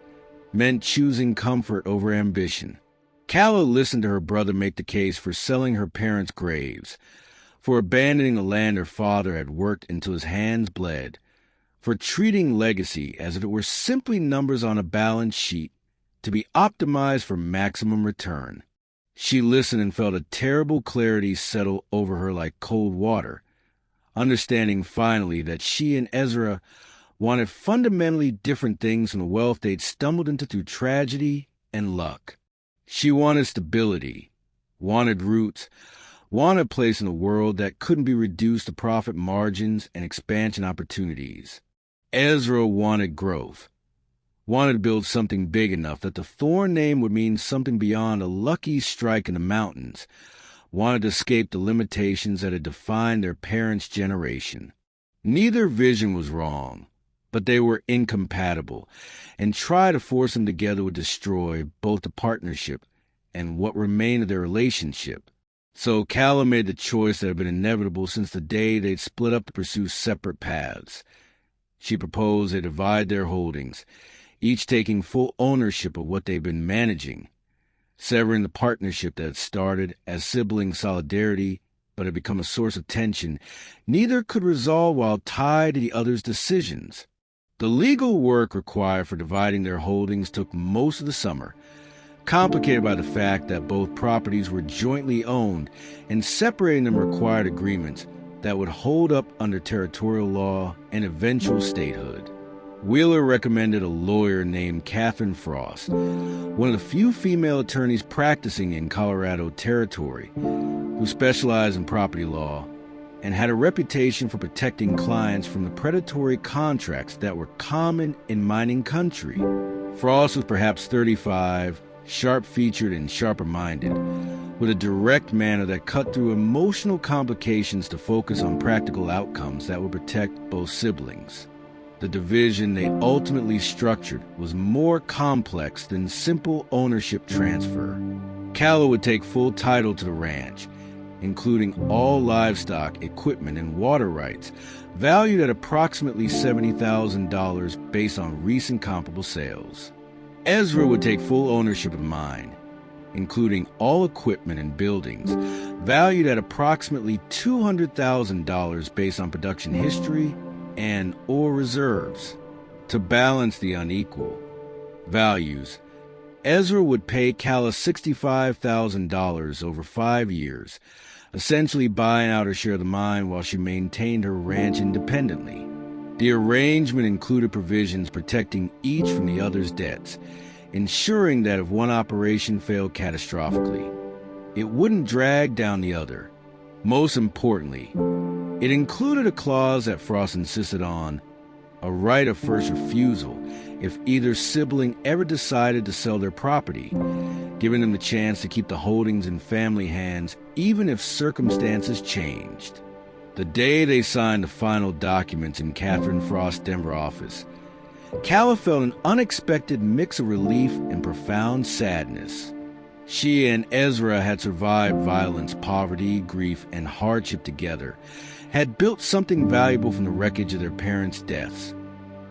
meant choosing comfort over ambition. Calla listened to her brother make the case for selling her parents' graves, for abandoning the land her father had worked until his hands bled, for treating legacy as if it were simply numbers on a balance sheet to be optimized for maximum return. She listened and felt a terrible clarity settle over her like cold water, understanding finally that she and Ezra wanted fundamentally different things from the wealth they'd stumbled into through tragedy and luck. She wanted stability, wanted roots, wanted a place in the world that couldn't be reduced to profit margins and expansion opportunities. Ezra wanted growth, wanted to build something big enough that the Thorn name would mean something beyond a lucky strike in the mountains, wanted to escape the limitations that had defined their parents' generation. Neither vision was wrong, but they were incompatible, and try to force them together would destroy both the partnership and what remained of their relationship. So Calla made the choice that had been inevitable since the day they'd split up to pursue separate paths. She proposed they divide their holdings, each taking full ownership of what they've been managing, severing the partnership that had started as sibling solidarity but had become a source of tension neither could resolve while tied to the other's decisions. The legal work required for dividing their holdings took most of the summer, complicated by the fact that both properties were jointly owned, and separating them required agreements that would hold up under territorial law and eventual statehood. Wheeler recommended a lawyer named Catherine Frost, one of the few female attorneys practicing in Colorado Territory, who specialized in property law and had a reputation for protecting clients from the predatory contracts that were common in mining country. Frost was perhaps 35, sharp-featured and sharper-minded, with a direct manner that cut through emotional complications to focus on practical outcomes that would protect both siblings. The division they ultimately structured was more complex than simple ownership transfer. Calla would take full title to the ranch, including all livestock, equipment, and water rights, valued at approximately $70,000 based on recent comparable sales. Ezra would take full ownership of the mine, including all equipment and buildings, valued at approximately $200,000 based on production history and ore reserves. To balance the unequal values, Ezra would pay Calla $65,000 over 5 years, essentially buying out her share of the mine while she maintained her ranch independently. The arrangement included provisions protecting each from the other's debts, ensuring that if one operation failed catastrophically, it wouldn't drag down the other. Most importantly, it included a clause that Frost insisted on, a right of first refusal if either sibling ever decided to sell their property, giving them the chance to keep the holdings in family hands even if circumstances changed. The day they signed the final documents in Catherine Frost's Denver office, Calla felt an unexpected mix of relief and profound sadness. She and Ezra had survived violence, poverty, grief, and hardship together, had built something valuable from the wreckage of their parents' deaths.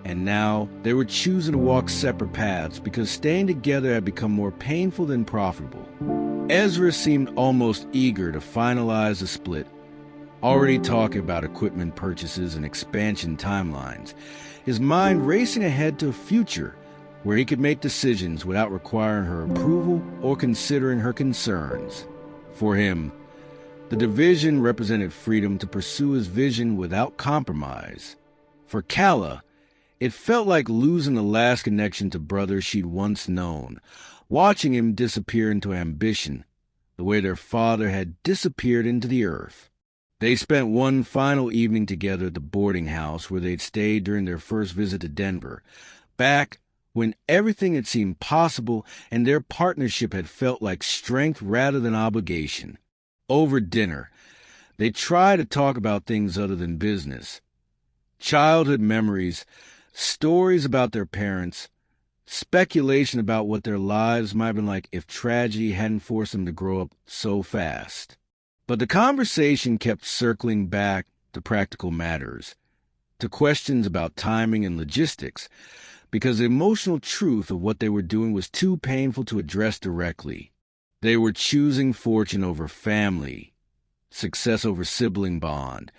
And now they were choosing to walk separate paths because staying together had become more painful than profitable. Ezra seemed almost eager to finalize the split, already talking about equipment purchases and expansion timelines, his mind racing ahead to a future where he could make decisions without requiring her approval or considering her concerns. For him, the division represented freedom to pursue his vision without compromise. For Calla, it felt like losing the last connection to brothers she'd once known, watching him disappear into ambition, the way their father had disappeared into the earth. They spent one final evening together at the boarding house where they'd stayed during their first visit to Denver, back when everything had seemed possible and their partnership had felt like strength rather than obligation. Over dinner, they tried to talk about things other than business. Childhood memories, stories about their parents, speculation about what their lives might have been like if tragedy hadn't forced them to grow up so fast. But the conversation kept circling back to practical matters, to questions about timing and logistics, because the emotional truth of what they were doing was too painful to address directly. They were choosing fortune over family, success over sibling bond,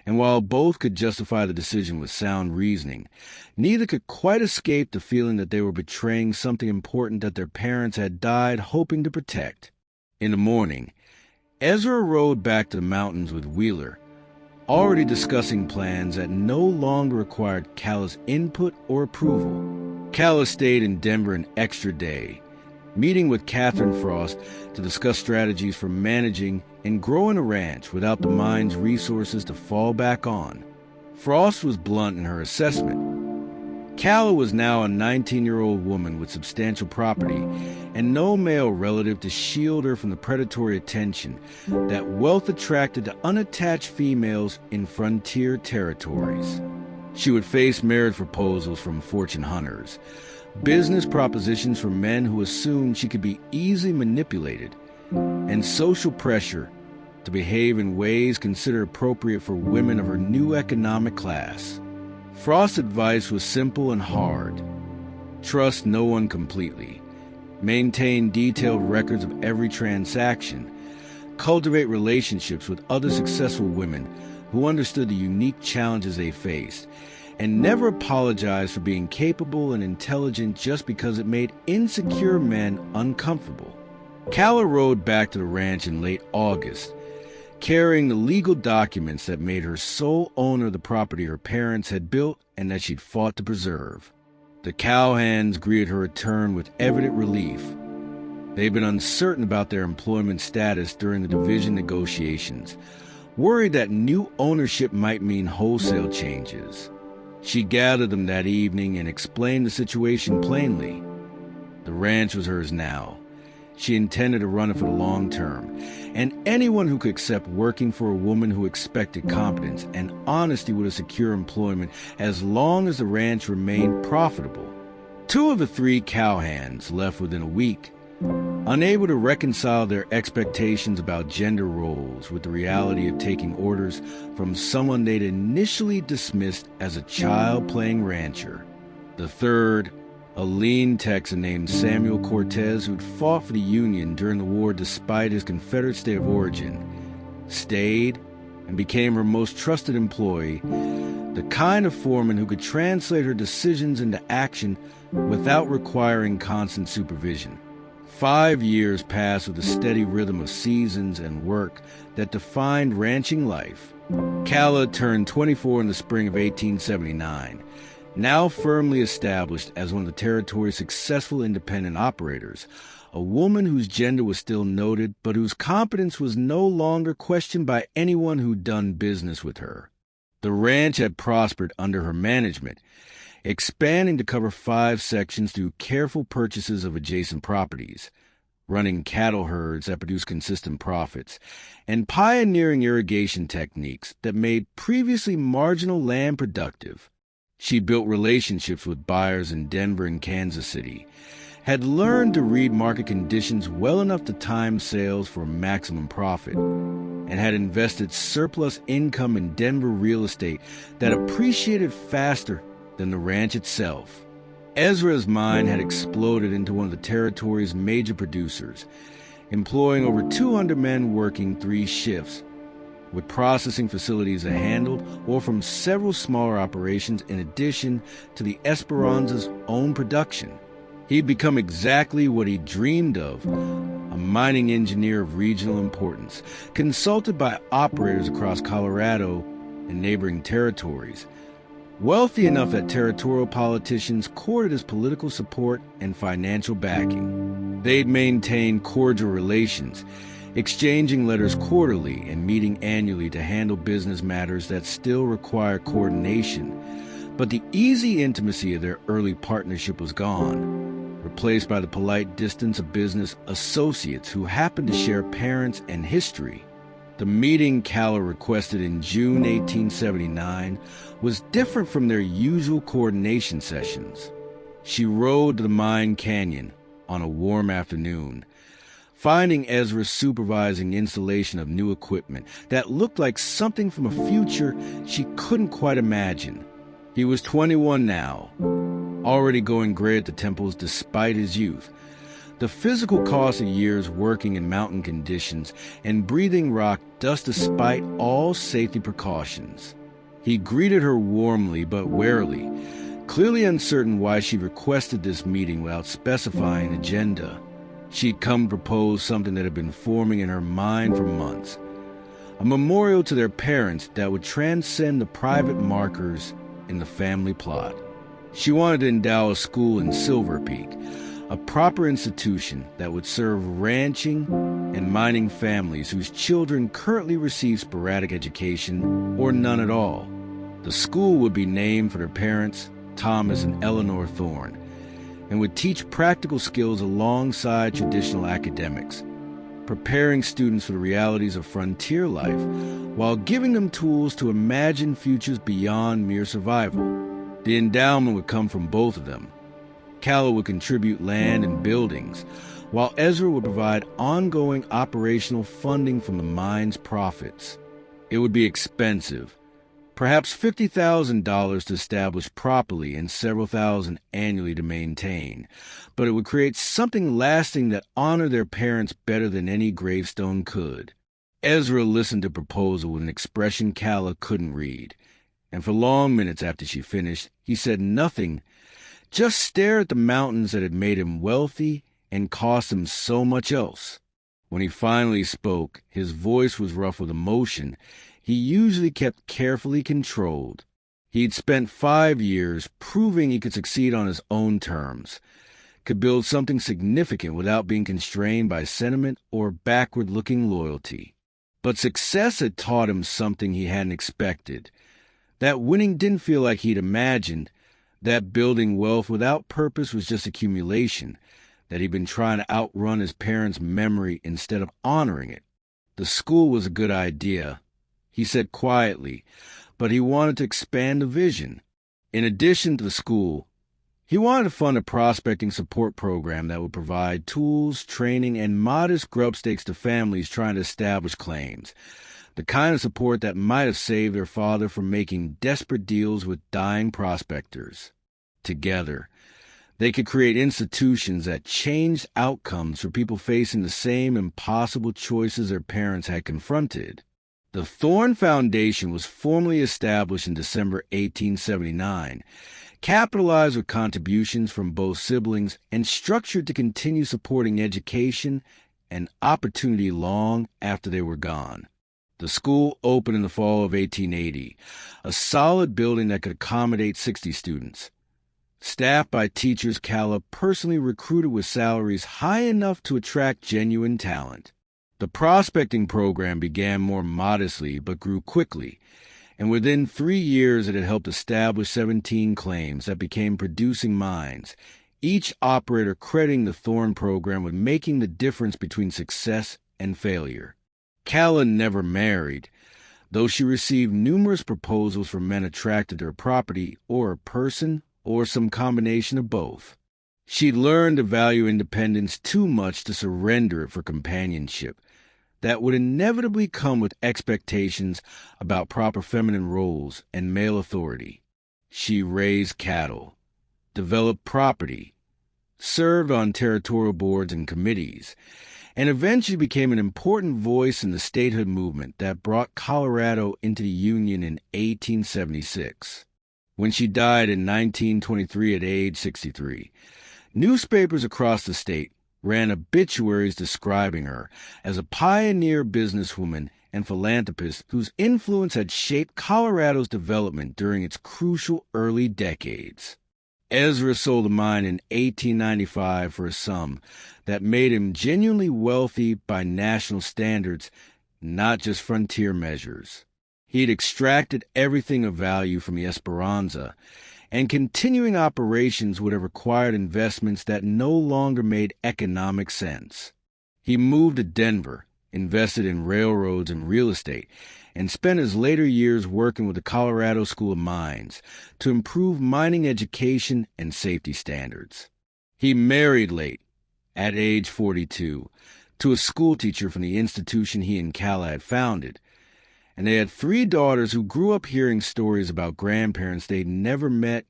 and while both could justify the decision with sound reasoning, neither could quite escape the feeling that they were betraying something important that their parents had died hoping to protect. In the morning, Ezra rode back to the mountains with Wheeler, already discussing plans that no longer required Calla's input or approval. Calla stayed in Denver an extra day, meeting with Catherine Frost to discuss strategies for managing and growing a ranch without the mine's resources to fall back on. Frost was blunt in her assessment. Calla was now a 19-year-old woman with substantial property and no male relative to shield her from the predatory attention that wealth attracted to unattached females in frontier territories. She would face marriage proposals from fortune hunters, business propositions from men who assumed she could be easily manipulated, and social pressure to behave in ways considered appropriate for women of her new economic class. Frost's advice was simple and hard. Trust no one completely. Maintain detailed records of every transaction. Cultivate relationships with other successful women who understood the unique challenges they faced. And never apologize for being capable and intelligent just because it made insecure men uncomfortable. Calla rode back to the ranch in late August, carrying the legal documents that made her sole owner of the property her parents had built and that she'd fought to preserve. The cowhands greeted her return with evident relief. They'd been uncertain about their employment status during the division negotiations, worried that new ownership might mean wholesale changes. She gathered them that evening and explained the situation plainly. The ranch was hers now. She intended to run it for the long term, and anyone who could accept working for a woman who expected competence and honesty would secure employment as long as the ranch remained profitable. 2 of the 3 cowhands left within a week, unable to reconcile their expectations about gender roles with the reality of taking orders from someone they'd initially dismissed as a child-playing rancher. The 3rd, a lean Texan named Samuel Cortez, who'd fought for the Union during the war despite his Confederate state of origin, stayed and became her most trusted employee, the kind of foreman who could translate her decisions into action without requiring constant supervision. 5 years passed with a steady rhythm of seasons and work that defined ranching life. Calla turned 24 in the spring of 1879. Now firmly established as one of the territory's successful independent operators, a woman whose gender was still noted, but whose competence was no longer questioned by anyone who'd done business with her. The ranch had prospered under her management, expanding to cover 5 sections through careful purchases of adjacent properties, running cattle herds that produced consistent profits, and pioneering irrigation techniques that made previously marginal land productive. She built relationships with buyers in Denver and Kansas City, had learned to read market conditions well enough to time sales for maximum profit, and had invested surplus income in Denver real estate that appreciated faster than the ranch itself. Ezra's mind had exploded into one of the territory's major producers, employing over 200 men working 3 shifts, with processing facilities that handled or from several smaller operations in addition to the Esperanza's own production. He'd become exactly what he dreamed of, a mining engineer of regional importance, consulted by operators across Colorado and neighboring territories, wealthy enough that territorial politicians courted his political support and financial backing. They'd maintained cordial relations, exchanging letters quarterly and meeting annually to handle business matters that still require coordination. But the easy intimacy of their early partnership was gone, replaced by the polite distance of business associates who happened to share parents and history. The meeting Calla requested in June 1879 was different from their usual coordination sessions. She rode to the mine canyon on a warm afternoon, finding Ezra supervising installation of new equipment that looked like something from a future she couldn't quite imagine. He was 21 now, already going gray at the temples despite his youth. The physical cost of years working in mountain conditions and breathing rock dust despite all safety precautions. He greeted her warmly but warily, clearly uncertain why she requested this meeting without specifying an agenda. She'd come to propose something that had been forming in her mind for months, a memorial to their parents that would transcend the private markers in the family plot. She wanted to endow a school in Silver Peak, a proper institution that would serve ranching and mining families whose children currently receive sporadic education or none at all. The school would be named for their parents, Thomas and Eleanor Thorne, and would teach practical skills alongside traditional academics, preparing students for the realities of frontier life while giving them tools to imagine futures beyond mere survival. The endowment would come from both of them. Calla would contribute land and buildings, while Ezra would provide ongoing operational funding from the mine's profits. It would be expensive, perhaps $50,000 to establish properly and several thousand annually to maintain, but it would create something lasting that honored their parents better than any gravestone could. Ezra listened to the proposal with an expression Calla couldn't read, and for long minutes after she finished, he said nothing, just stared at the mountains that had made him wealthy and cost him so much else. When he finally spoke, his voice was rough with emotion he usually kept carefully controlled. He'd spent 5 years proving he could succeed on his own terms, could build something significant without being constrained by sentiment or backward-looking loyalty. But success had taught him something he hadn't expected, that winning didn't feel like he'd imagined, that building wealth without purpose was just accumulation, that he'd been trying to outrun his parents' memory instead of honoring it. The school was a good idea, he said quietly, but he wanted to expand the vision. In addition to the school, he wanted to fund a prospecting support program that would provide tools, training, and modest grub stakes to families trying to establish claims, the kind of support that might have saved their father from making desperate deals with dying prospectors. Together, they could create institutions that changed outcomes for people facing the same impossible choices their parents had confronted. The Thorn Foundation was formally established in December 1879, capitalized with contributions from both siblings and structured to continue supporting education and opportunity long after they were gone. The school opened in the fall of 1880, a solid building that could accommodate 60 students. Staffed by teachers Calla personally recruited with salaries high enough to attract genuine talent. The prospecting program began more modestly but grew quickly, and within 3 years it had helped establish 17 claims that became producing mines, each operator crediting the Thorn program with making the difference between success and failure. Calla never married, though she received numerous proposals from men attracted to her property or her person or some combination of both. She'd learned to value independence too much to surrender it for companionship that would inevitably come with expectations about proper feminine roles and male authority. She raised cattle, developed property, served on territorial boards and committees, and eventually became an important voice in the statehood movement that brought Colorado into the Union in 1876. When she died in 1923 at age 63, newspapers across the state ran obituaries describing her as a pioneer businesswoman and philanthropist whose influence had shaped Colorado's development during its crucial early decades. Ezra sold a mine in 1895 for a sum that made him genuinely wealthy by national standards, not just frontier measures. He'd extracted everything of value from the Esperanza, and continuing operations would have required investments that no longer made economic sense. He moved to Denver, invested in railroads and real estate, and spent his later years working with the Colorado School of Mines to improve mining education and safety standards. He married late, at age 42, to a schoolteacher from the institution he and Calla had founded, and they had 3 daughters who grew up hearing stories about grandparents they'd never met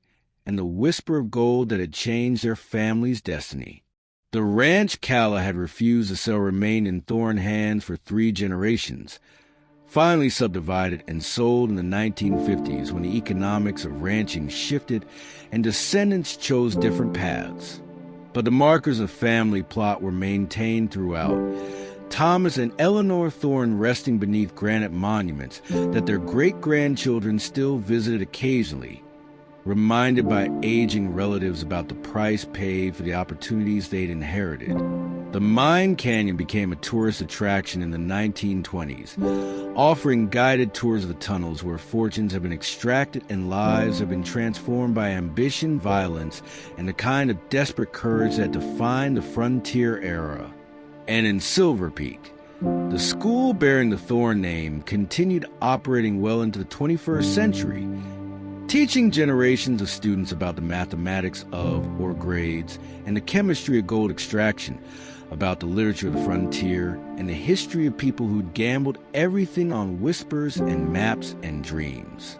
and the whisper of gold that had changed their family's destiny. The ranch Calla had refused to sell remained in Thorn hands for 3 generations, finally subdivided and sold in the 1950s when the economics of ranching shifted and descendants chose different paths. But the markers of family plot were maintained throughout, Thomas and Eleanor Thorn resting beneath granite monuments that their great-grandchildren still visited occasionally, reminded by aging relatives about the price paid for the opportunities they'd inherited. The Mine Canyon became a tourist attraction in the 1920s, offering guided tours of the tunnels where fortunes have been extracted and lives have been transformed by ambition, violence, and the kind of desperate courage that defined the frontier era. And in Silver Peak, the school bearing the Thorn name continued operating well into the 21st century, teaching generations of students about the mathematics of ore grades and the chemistry of gold extraction, about the literature of the frontier and the history of people who'd gambled everything on whispers and maps and dreams.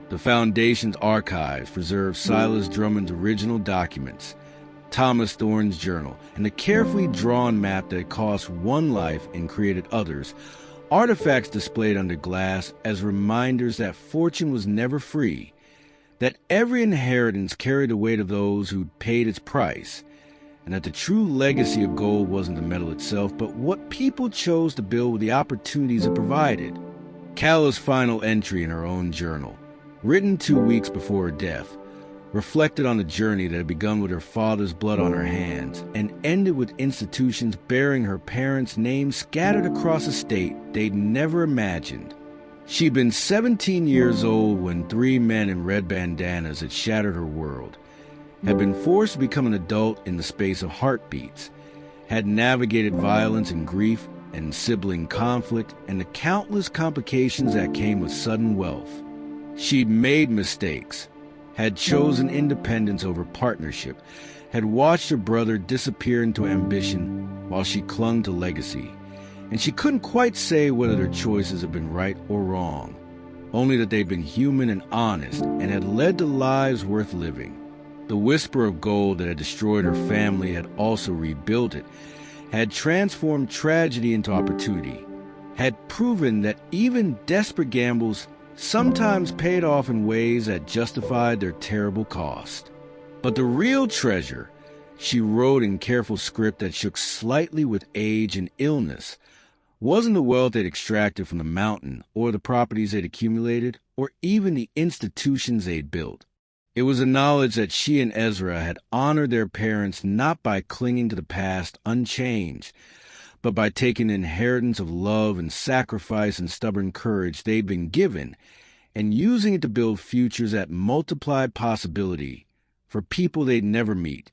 The Foundation's archives preserve Silas Drummond's original documents, Thomas Thorne's journal, and the carefully drawn map that cost one life and created others, artifacts displayed under glass as reminders that fortune was never free, that every inheritance carried the weight of those who'd paid its price, and that the true legacy of gold wasn't the metal itself, but what people chose to build with the opportunities it provided. Calla's final entry in her own journal, written 2 weeks before her death, reflected on the journey that had begun with her father's blood on her hands and ended with institutions bearing her parents' names scattered across a state they'd never imagined. She'd been 17 years old when 3 men in red bandanas had shattered her world, had been forced to become an adult in the space of heartbeats, had navigated violence and grief and sibling conflict and the countless complications that came with sudden wealth. She'd made mistakes, had chosen independence over partnership, had watched her brother disappear into ambition while she clung to legacy, and she couldn't quite say whether their choices had been right or wrong, only that they'd been human and honest and had led to lives worth living. The whisper of gold that had destroyed her family had also rebuilt it, had transformed tragedy into opportunity, had proven that even desperate gambles sometimes paid off in ways that justified their terrible cost. But the real treasure, she wrote in careful script that shook slightly with age and illness, wasn't the wealth they'd extracted from the mountain or the properties they'd accumulated or even the institutions they'd built. It was the knowledge that she and Ezra had honored their parents not by clinging to the past unchanged, but by taking the inheritance of love and sacrifice and stubborn courage they'd been given and using it to build futures that multiplied possibility for people they'd never meet,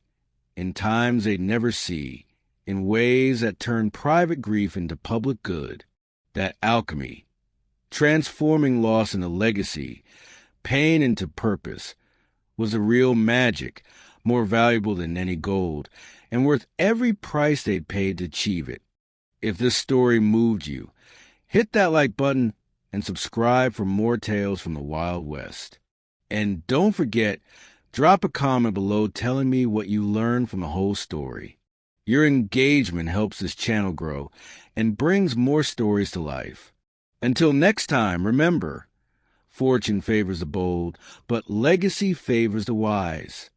in times they'd never see, in ways that turned private grief into public good. That alchemy, transforming loss into legacy, pain into purpose, was the real magic, more valuable than any gold, and worth every price they'd paid to achieve it. If this story moved you, hit that like button and subscribe for more tales from the Wild West. And don't forget, drop a comment below telling me what you learned from the whole story. Your engagement helps this channel grow and brings more stories to life. Until next time, remember, fortune favors the bold, but legacy favors the wise.